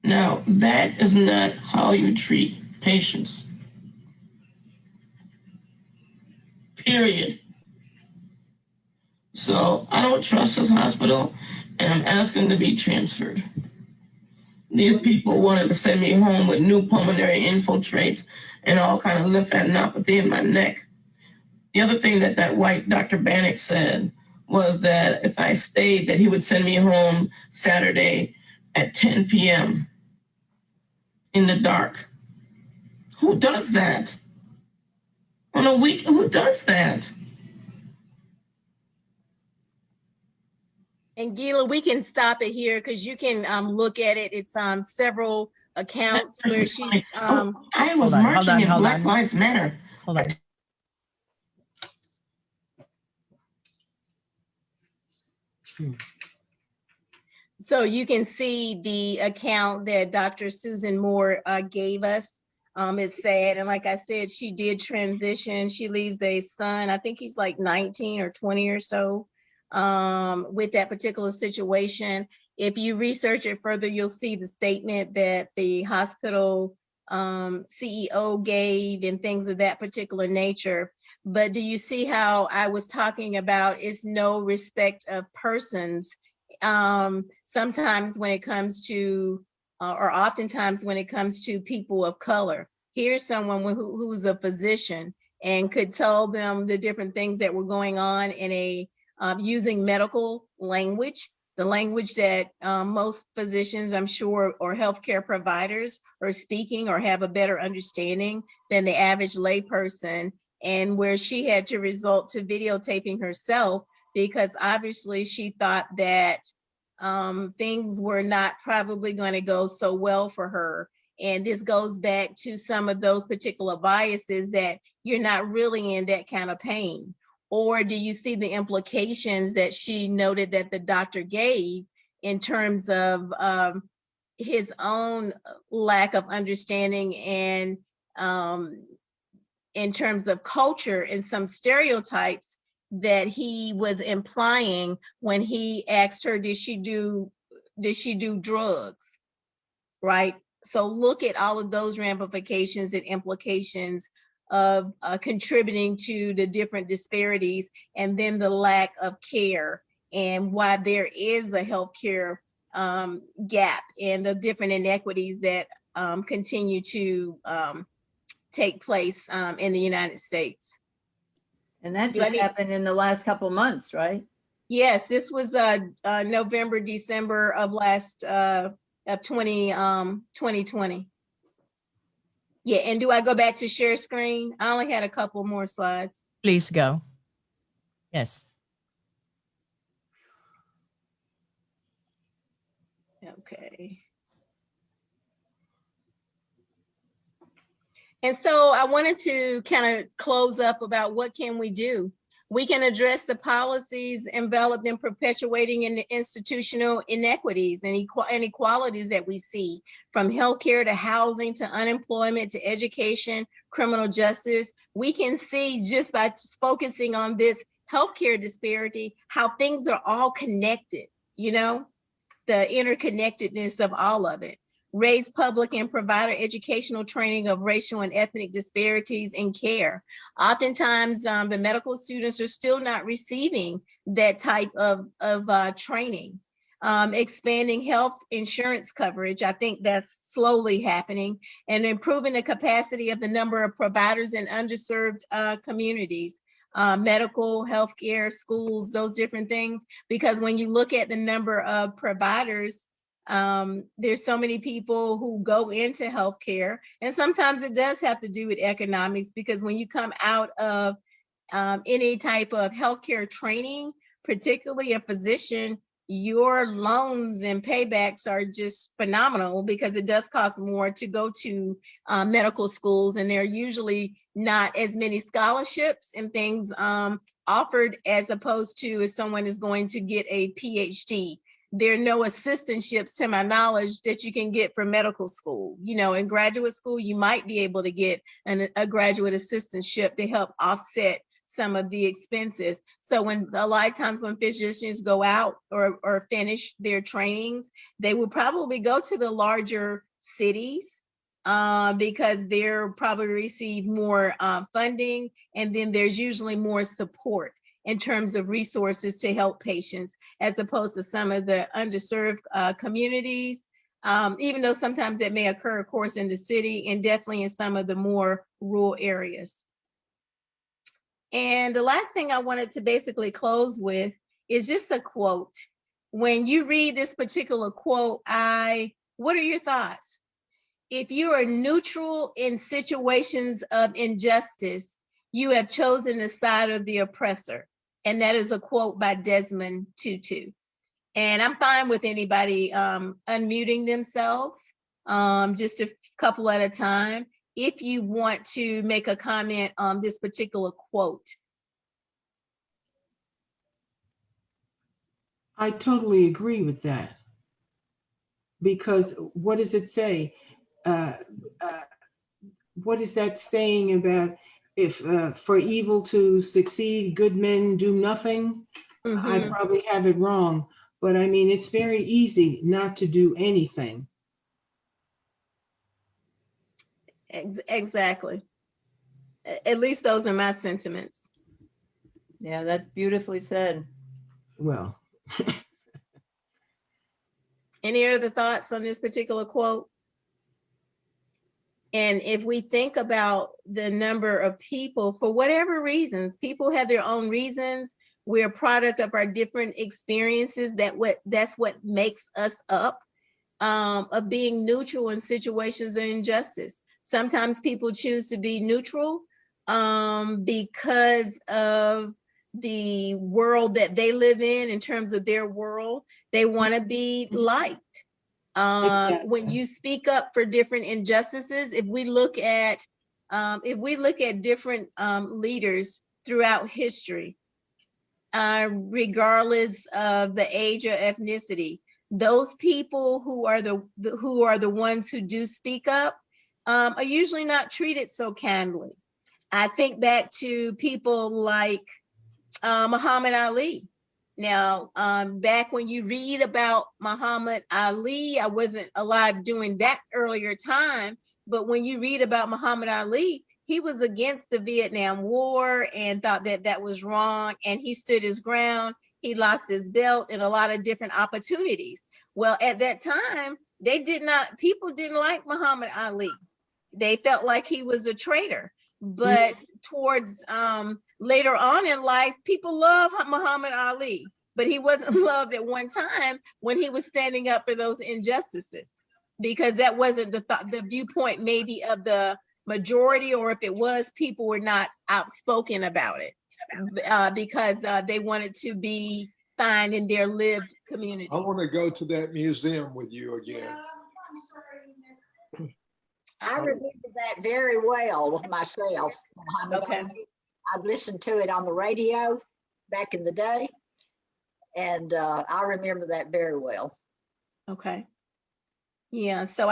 S8: Now, that is not how you treat patients. Period. So I don't trust this hospital, and I'm asking to be transferred. These people wanted to send me home with new pulmonary infiltrates and all kind of lymphadenopathy in my neck. The other thing that white Dr. Bannock said was that if I stayed, that he would send me home Saturday at 10 p.m. in the dark. Who does that? On a week, who does that?
S3: And Gila, we can stop it here because you can look at it. It's several accounts where she's
S8: I was marching in Black Lives Matter.
S1: Hold on.
S3: So you can see the account that Dr. Susan Moore gave us. It's sad. And like I said, she did transition. She leaves a son, I think he's like 19 or 20 or so, with that particular situation. If you research it further, you'll see the statement that the hospital CEO gave and things of that particular nature. But do you see how I was talking about it's no respect of persons? Sometimes when it comes to, or oftentimes when it comes to people of color, here's someone who's a physician and could tell them the different things that were going on in a using medical language, the language that most physicians, I'm sure, or healthcare providers are speaking or have a better understanding than the average layperson, and where she had to resort to videotaping herself because obviously she thought that things were not probably going to go so well for her. And this goes back to some of those particular biases that you're not really in that kind of pain. Or do you see the implications that she noted that the doctor gave in terms of his own lack of understanding and in terms of culture and some stereotypes that he was implying when he asked her, did she do drugs, right? So look at all of those ramifications and implications of contributing to the different disparities, and then the lack of care and why there is a healthcare gap and the different inequities that continue to take place in the United States.
S6: And that
S3: Do I
S6: just
S3: need-
S6: happened in the last couple months, right?
S3: Yes, this was November, December of 2020. Yeah, and do I go back to share screen? I only had a couple more slides.
S1: Please go. Yes.
S3: Okay. And so I wanted to kind of close up about what can we do? We can address the policies enveloped in perpetuating in the institutional inequities and inequalities that we see, from healthcare to housing to unemployment to education, criminal justice. We can see just by focusing on this healthcare disparity, how things are all connected, you know, the interconnectedness of all of it. Raise public and provider educational training of racial and ethnic disparities in care. Oftentimes, the medical students are still not receiving that type of training. Expanding health insurance coverage, I think that's slowly happening, and improving the capacity of the number of providers in underserved communities. Medical, healthcare, schools, those different things, because when you look at the number of providers, there's so many people who go into healthcare, and sometimes it does have to do with economics, because when you come out of any type of healthcare training, particularly a physician, your loans and paybacks are just phenomenal, because it does cost more to go to medical schools, and there are usually not as many scholarships and things offered as opposed to if someone is going to get a PhD. There are no assistantships, to my knowledge, that you can get from medical school. You know, in graduate school, you might be able to get a graduate assistantship to help offset some of the expenses. So when a lot of times when physicians go out or finish their trainings, they will probably go to the larger cities because they're probably receive more funding, and then there's usually more support in terms of resources to help patients, as opposed to some of the underserved communities, even though sometimes that may occur, of course, in the city, and definitely in some of the more rural areas. And the last thing I wanted to basically close with is just a quote. When you read this particular quote, what are your thoughts? If you are neutral in situations of injustice, you have chosen the side of the oppressor. And that is a quote by Desmond Tutu. And I'm fine with anybody unmuting themselves, just a couple at a time, if you want to make a comment on this particular quote.
S5: I totally agree with that. Because what does it say? What is that saying about if for evil to succeed, good men do nothing?
S3: Mm-hmm.
S5: I probably have it wrong, but I mean, it's very easy not to do anything.
S3: Exactly. At least those are my sentiments.
S6: Yeah, that's beautifully said.
S5: Well,
S3: any other thoughts on this particular quote? And if we think about the number of people, for whatever reasons, people have their own reasons. We're a product of our different experiences. That's what makes us up, of being neutral in situations of injustice. Sometimes people choose to be neutral because of the world that they live in terms of their world. They want to be liked.
S5: exactly.
S3: When you speak up for different injustices, if we look at different leaders throughout history, regardless of the age or ethnicity, those people who are the ones who do speak up are usually not treated so kindly. I think back to people like Muhammad Ali. Now, back when you read about Muhammad Ali, I wasn't alive during that earlier time, but when you read about Muhammad Ali, he was against the Vietnam War and thought that that was wrong, and he stood his ground. He lost his belt and a lot of different opportunities. Well, at that time, people didn't like Muhammad Ali. They felt like he was a traitor. but towards later on in life, people love Muhammad Ali, but he wasn't loved at one time when he was standing up for those injustices, because that wasn't the viewpoint maybe of the majority, or if it was, people were not outspoken about it because they wanted to be fine in their lived community.
S9: I want to go to that museum with you again.
S4: I remember that very well myself. Muhammad
S3: Okay.
S4: Ali. I'd listened to it on the radio back in the day, and I remember that very well.
S3: Okay. Yeah, so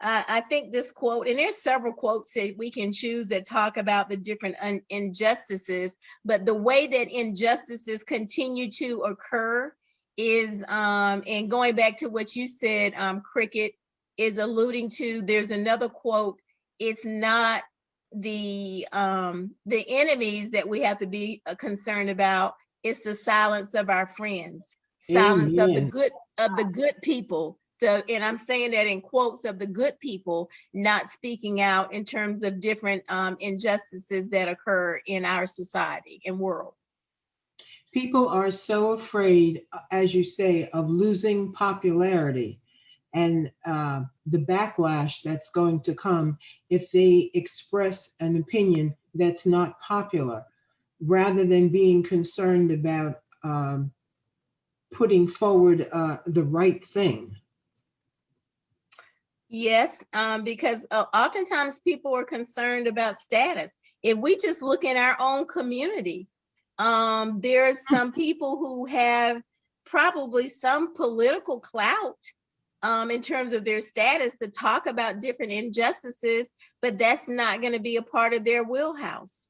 S3: I think this quote, and there's several quotes that we can choose that talk about the different injustices, but the way that injustices continue to occur is, and going back to what you said, Cricket, is alluding to, there's another quote, it's not the enemies that we have to be concerned about, it's the silence of our friends, silence of the good people. And I'm saying that in quotes, of the good people not speaking out in terms of different injustices that occur in our society and world.
S5: People are so afraid, as you say, of losing popularity and the backlash that's going to come if they express an opinion that's not popular, rather than being concerned about putting forward the right thing.
S3: Yes, because oftentimes people are concerned about status. If we just look in our own community, there are some people who have probably some political clout in terms of their status to talk about different injustices, but that's not going to be a part of their wheelhouse.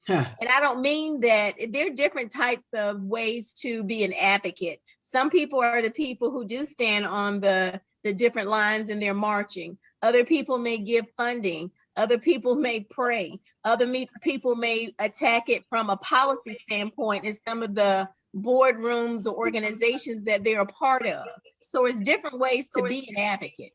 S3: And I don't mean that. There are different types of ways to be an advocate. Some people are the people who do stand on the different lines and they're marching. Other people may give funding. Other people may pray. Other people may attack it from a policy standpoint in some of the boardrooms or organizations that they're a part of. So it's different ways to be an advocate.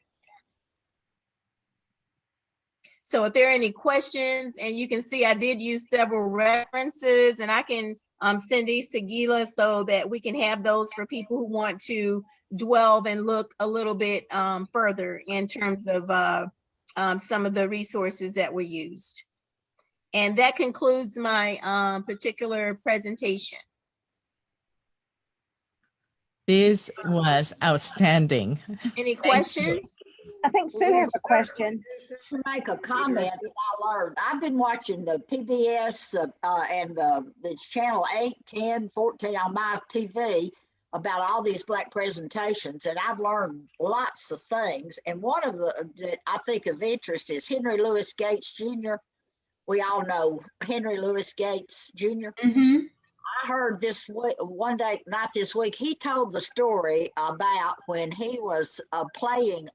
S3: So if there are any questions, and you can see I did use several references, and I can send these to Gila so that we can have those for people who want to dwell and look a little bit further in terms of some of the resources that were used. And that concludes my particular presentation.
S1: This was outstanding.
S3: Any questions?
S10: I think Sue has a question.
S4: To make a comment that I learned. I've been watching the PBS and the channel 8, 10, 14 on my TV about all these Black presentations, and I've learned lots of things. And one of the that I think of interest is Henry Louis Gates Jr. We all know Henry Louis Gates Jr.
S3: Mm-hmm.
S4: I heard this one day, not this week, he told the story about when he was playing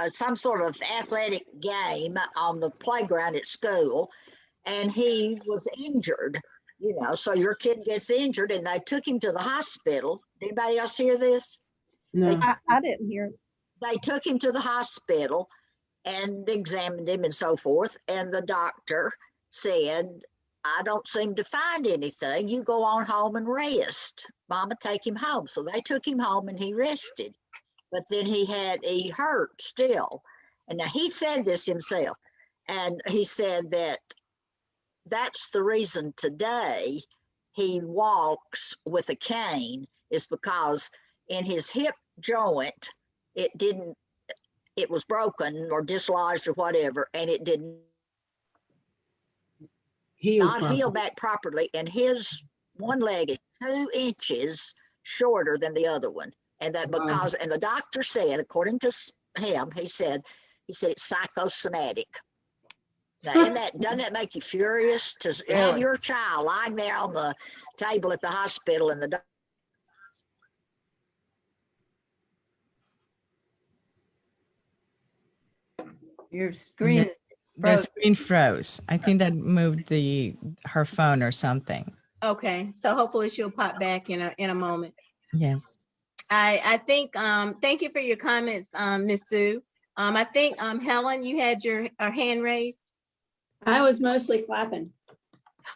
S4: some sort of athletic game on the playground at school, and he was injured, you know, so your kid gets injured and they took him to the hospital. Anybody else hear this?
S5: No.
S10: I didn't hear it.
S4: They took him to the hospital and examined him and so forth, and the doctor said, I don't seem to find anything. You go on home and rest. Mama, take him home. So they took him home and he rested. But then he hurt still. And now he said this himself. And he said that that's the reason today he walks with a cane, is because in his hip joint, it was broken or dislodged or whatever, and it didn't heal back properly. And his one leg is 2 inches shorter than the other one. And that because, and the doctor said, according to him, he said it's psychosomatic. Now, doesn't that make you furious to have your child lying there on the table at the hospital and the
S6: Your screen
S1: The screen froze. I think that moved her phone or something.
S3: Okay, so hopefully she'll pop back in a moment.
S1: Yes.
S3: I think, thank you for your comments, Ms. Sue. I think, Helen, you had your hand raised.
S6: I was mostly clapping.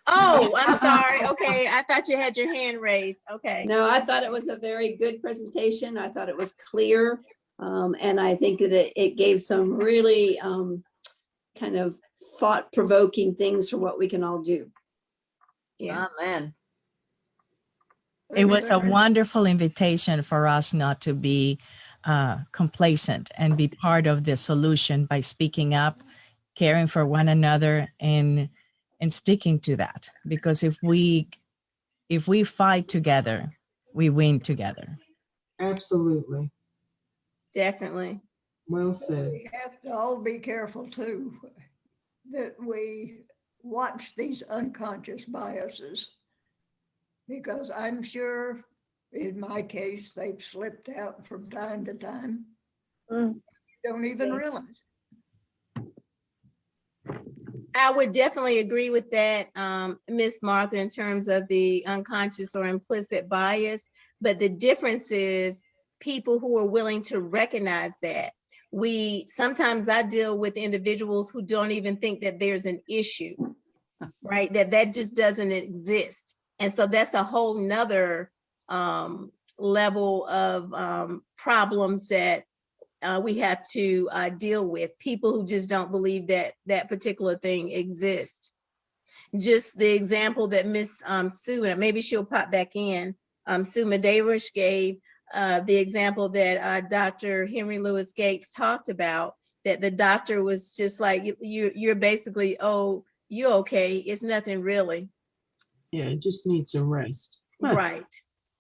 S3: Oh, I'm sorry. Okay, I thought you had your hand raised. Okay.
S6: No, I thought it was a very good presentation. I thought it was clear. And I think that it gave some really kind of thought-provoking things for what we can all do.
S3: Yeah.
S6: Amen.
S1: It was a wonderful invitation for us not to be complacent and be part of the solution by speaking up, caring for one another, and sticking to that. Because if we fight together, we win together.
S5: Absolutely.
S3: Definitely.
S5: Well said.
S2: We have to all be careful too, that we watch these unconscious biases. Because I'm sure in my case, they've slipped out from time to time.
S10: Mm.
S2: Don't even realize.
S3: I would definitely agree with that, Miss Martha, in terms of the unconscious or implicit bias. But the difference is people who are willing to recognize that. Sometimes I deal with individuals who don't even think that there's an issue, right? That just doesn't exist. And so that's a whole nother level of problems that we have to deal with. People who just don't believe that that particular thing exists. Just the example that Miss Sue, and maybe she'll pop back in, Sue Medeiros gave the example that Dr. Henry Louis Gates talked about, that the doctor was just like, you're basically, oh, you're okay. It's nothing really.
S5: Yeah, it just needs a rest.
S3: Right,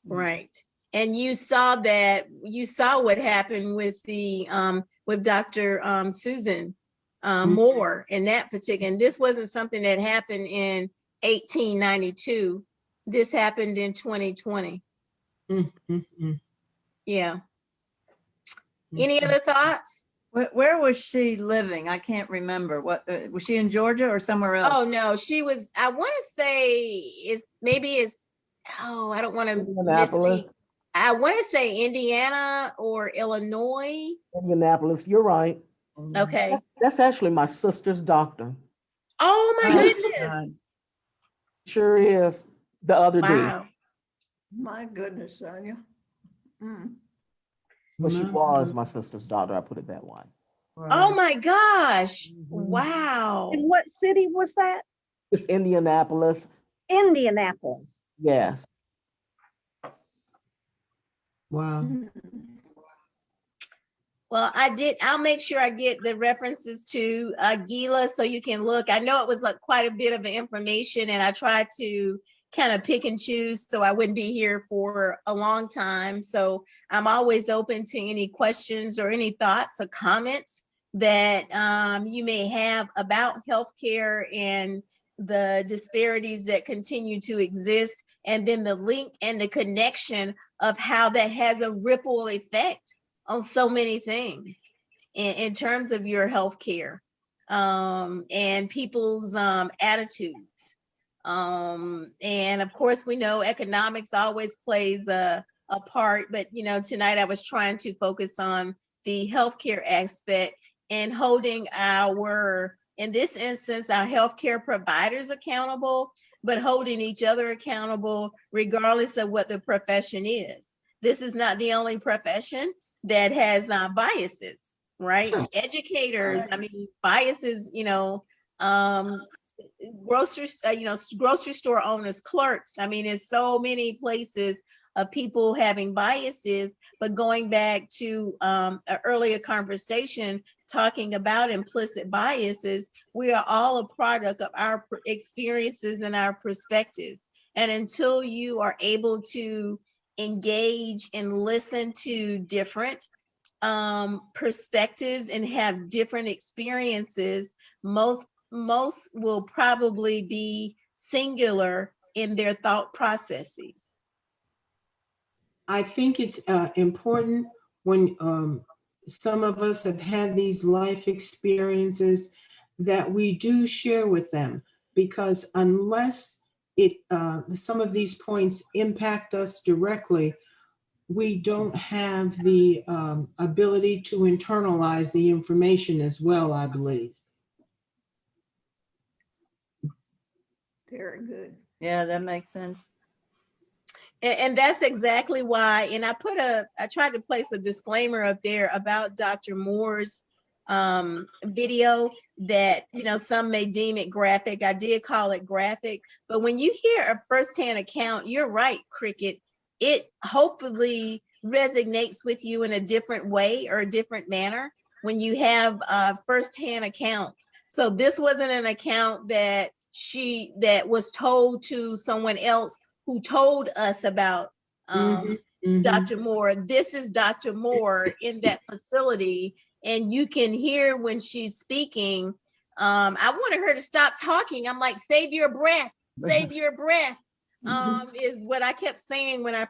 S3: right. And you saw what happened with with Dr. Susan Moore in that particular, and this wasn't something that happened in 1892. This happened in 2020. Yeah. Any other thoughts?
S6: Where was she living? I can't remember. What was she in Georgia or somewhere else?
S3: Oh no, she was. I want to say oh, I don't want to
S7: Indianapolis.
S3: misspeak. I want to say Indiana or Illinois.
S7: Indianapolis, you're right.
S3: Okay.
S7: That's actually my sister's doctor.
S3: Oh my goodness.
S6: God.
S7: Sure is. The other
S3: Wow.
S2: My goodness, Sonia. Mm.
S7: Well, she was my sister's daughter. I put it that way.
S3: Oh my gosh. Wow.
S10: And what city was that?
S7: It's Indianapolis.
S10: Indianapolis.
S7: Yes.
S5: Wow.
S3: Well, I'll make sure I get the references to Gila so you can look. I know it was quite a bit of the information, and I tried to kind of pick and choose so I wouldn't be here for a long time. So I'm always open to any questions or any thoughts or comments that you may have about healthcare and the disparities that continue to exist, and then the link and the connection of how that has a ripple effect on so many things in terms of your healthcare and people's attitudes. And of course, we know economics always plays a part, but tonight I was trying to focus on the healthcare aspect and holding in this instance, our healthcare providers accountable, but holding each other accountable regardless of what the profession is. This is not the only profession that has biases, right? Educators, I mean, biases, grocery store owners, clerks. I mean, there's so many places of people having biases, but going back to an earlier conversation talking about implicit biases, we are all a product of our experiences and our perspectives. And until you are able to engage and listen to different perspectives and have different experiences, most will probably be singular in their thought processes.
S5: I think it's important when some of us have had these life experiences that we do share with them, because unless some of these points impact us directly, we don't have the ability to internalize the information as well, I believe.
S2: Very good.
S11: Yeah, that makes sense.
S3: And that's exactly why, and I tried to place a disclaimer up there about Dr. Moore's video that, you know, some may deem it graphic. I did call it graphic, but when you hear a firsthand account, you're right, Cricket. It hopefully resonates with you in a different way or a different manner when you have firsthand accounts. So this wasn't an account that was told to someone else who told us about Dr. Moore. This is Dr. Moore in that facility, and you can hear when she's speaking. I wanted her to stop talking. I'm like, save your breath, save your breath. Is what I kept saying when it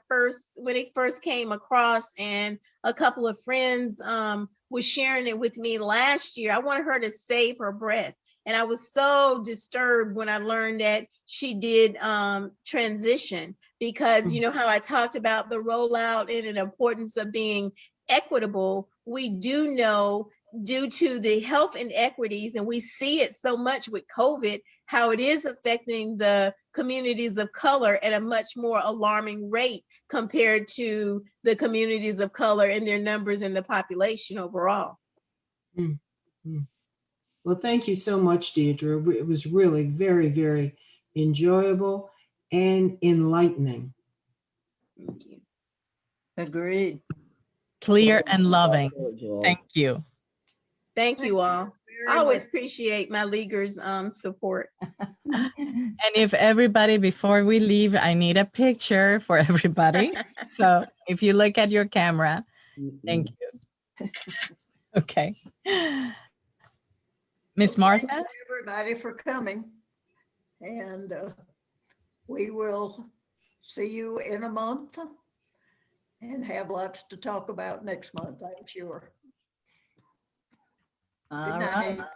S3: first came across, and a couple of friends was sharing it with me last year. I wanted her to save her breath. And I was so disturbed when I learned that she did transition, because you know how I talked about the rollout and the importance of being equitable. We do know, due to the health inequities, and we see it so much with COVID, how it is affecting the communities of color at a much more alarming rate compared to the communities of color and their numbers in the population overall.
S5: Well, thank you so much, Deirdre. It was really very, very enjoyable and enlightening.
S3: Thank you.
S11: Agreed.
S1: Clear and loving. Thank you.
S3: Thank you all. I always appreciate my leaguers' support.
S1: And if everybody, before we leave, I need a picture for everybody. So if you look at your camera, thank you. Okay. Miss Martha?
S2: Thank you, everybody, for coming. And we will see you in a month and have lots to talk about next month, I'm sure.
S11: All
S2: Good
S11: right.
S2: night.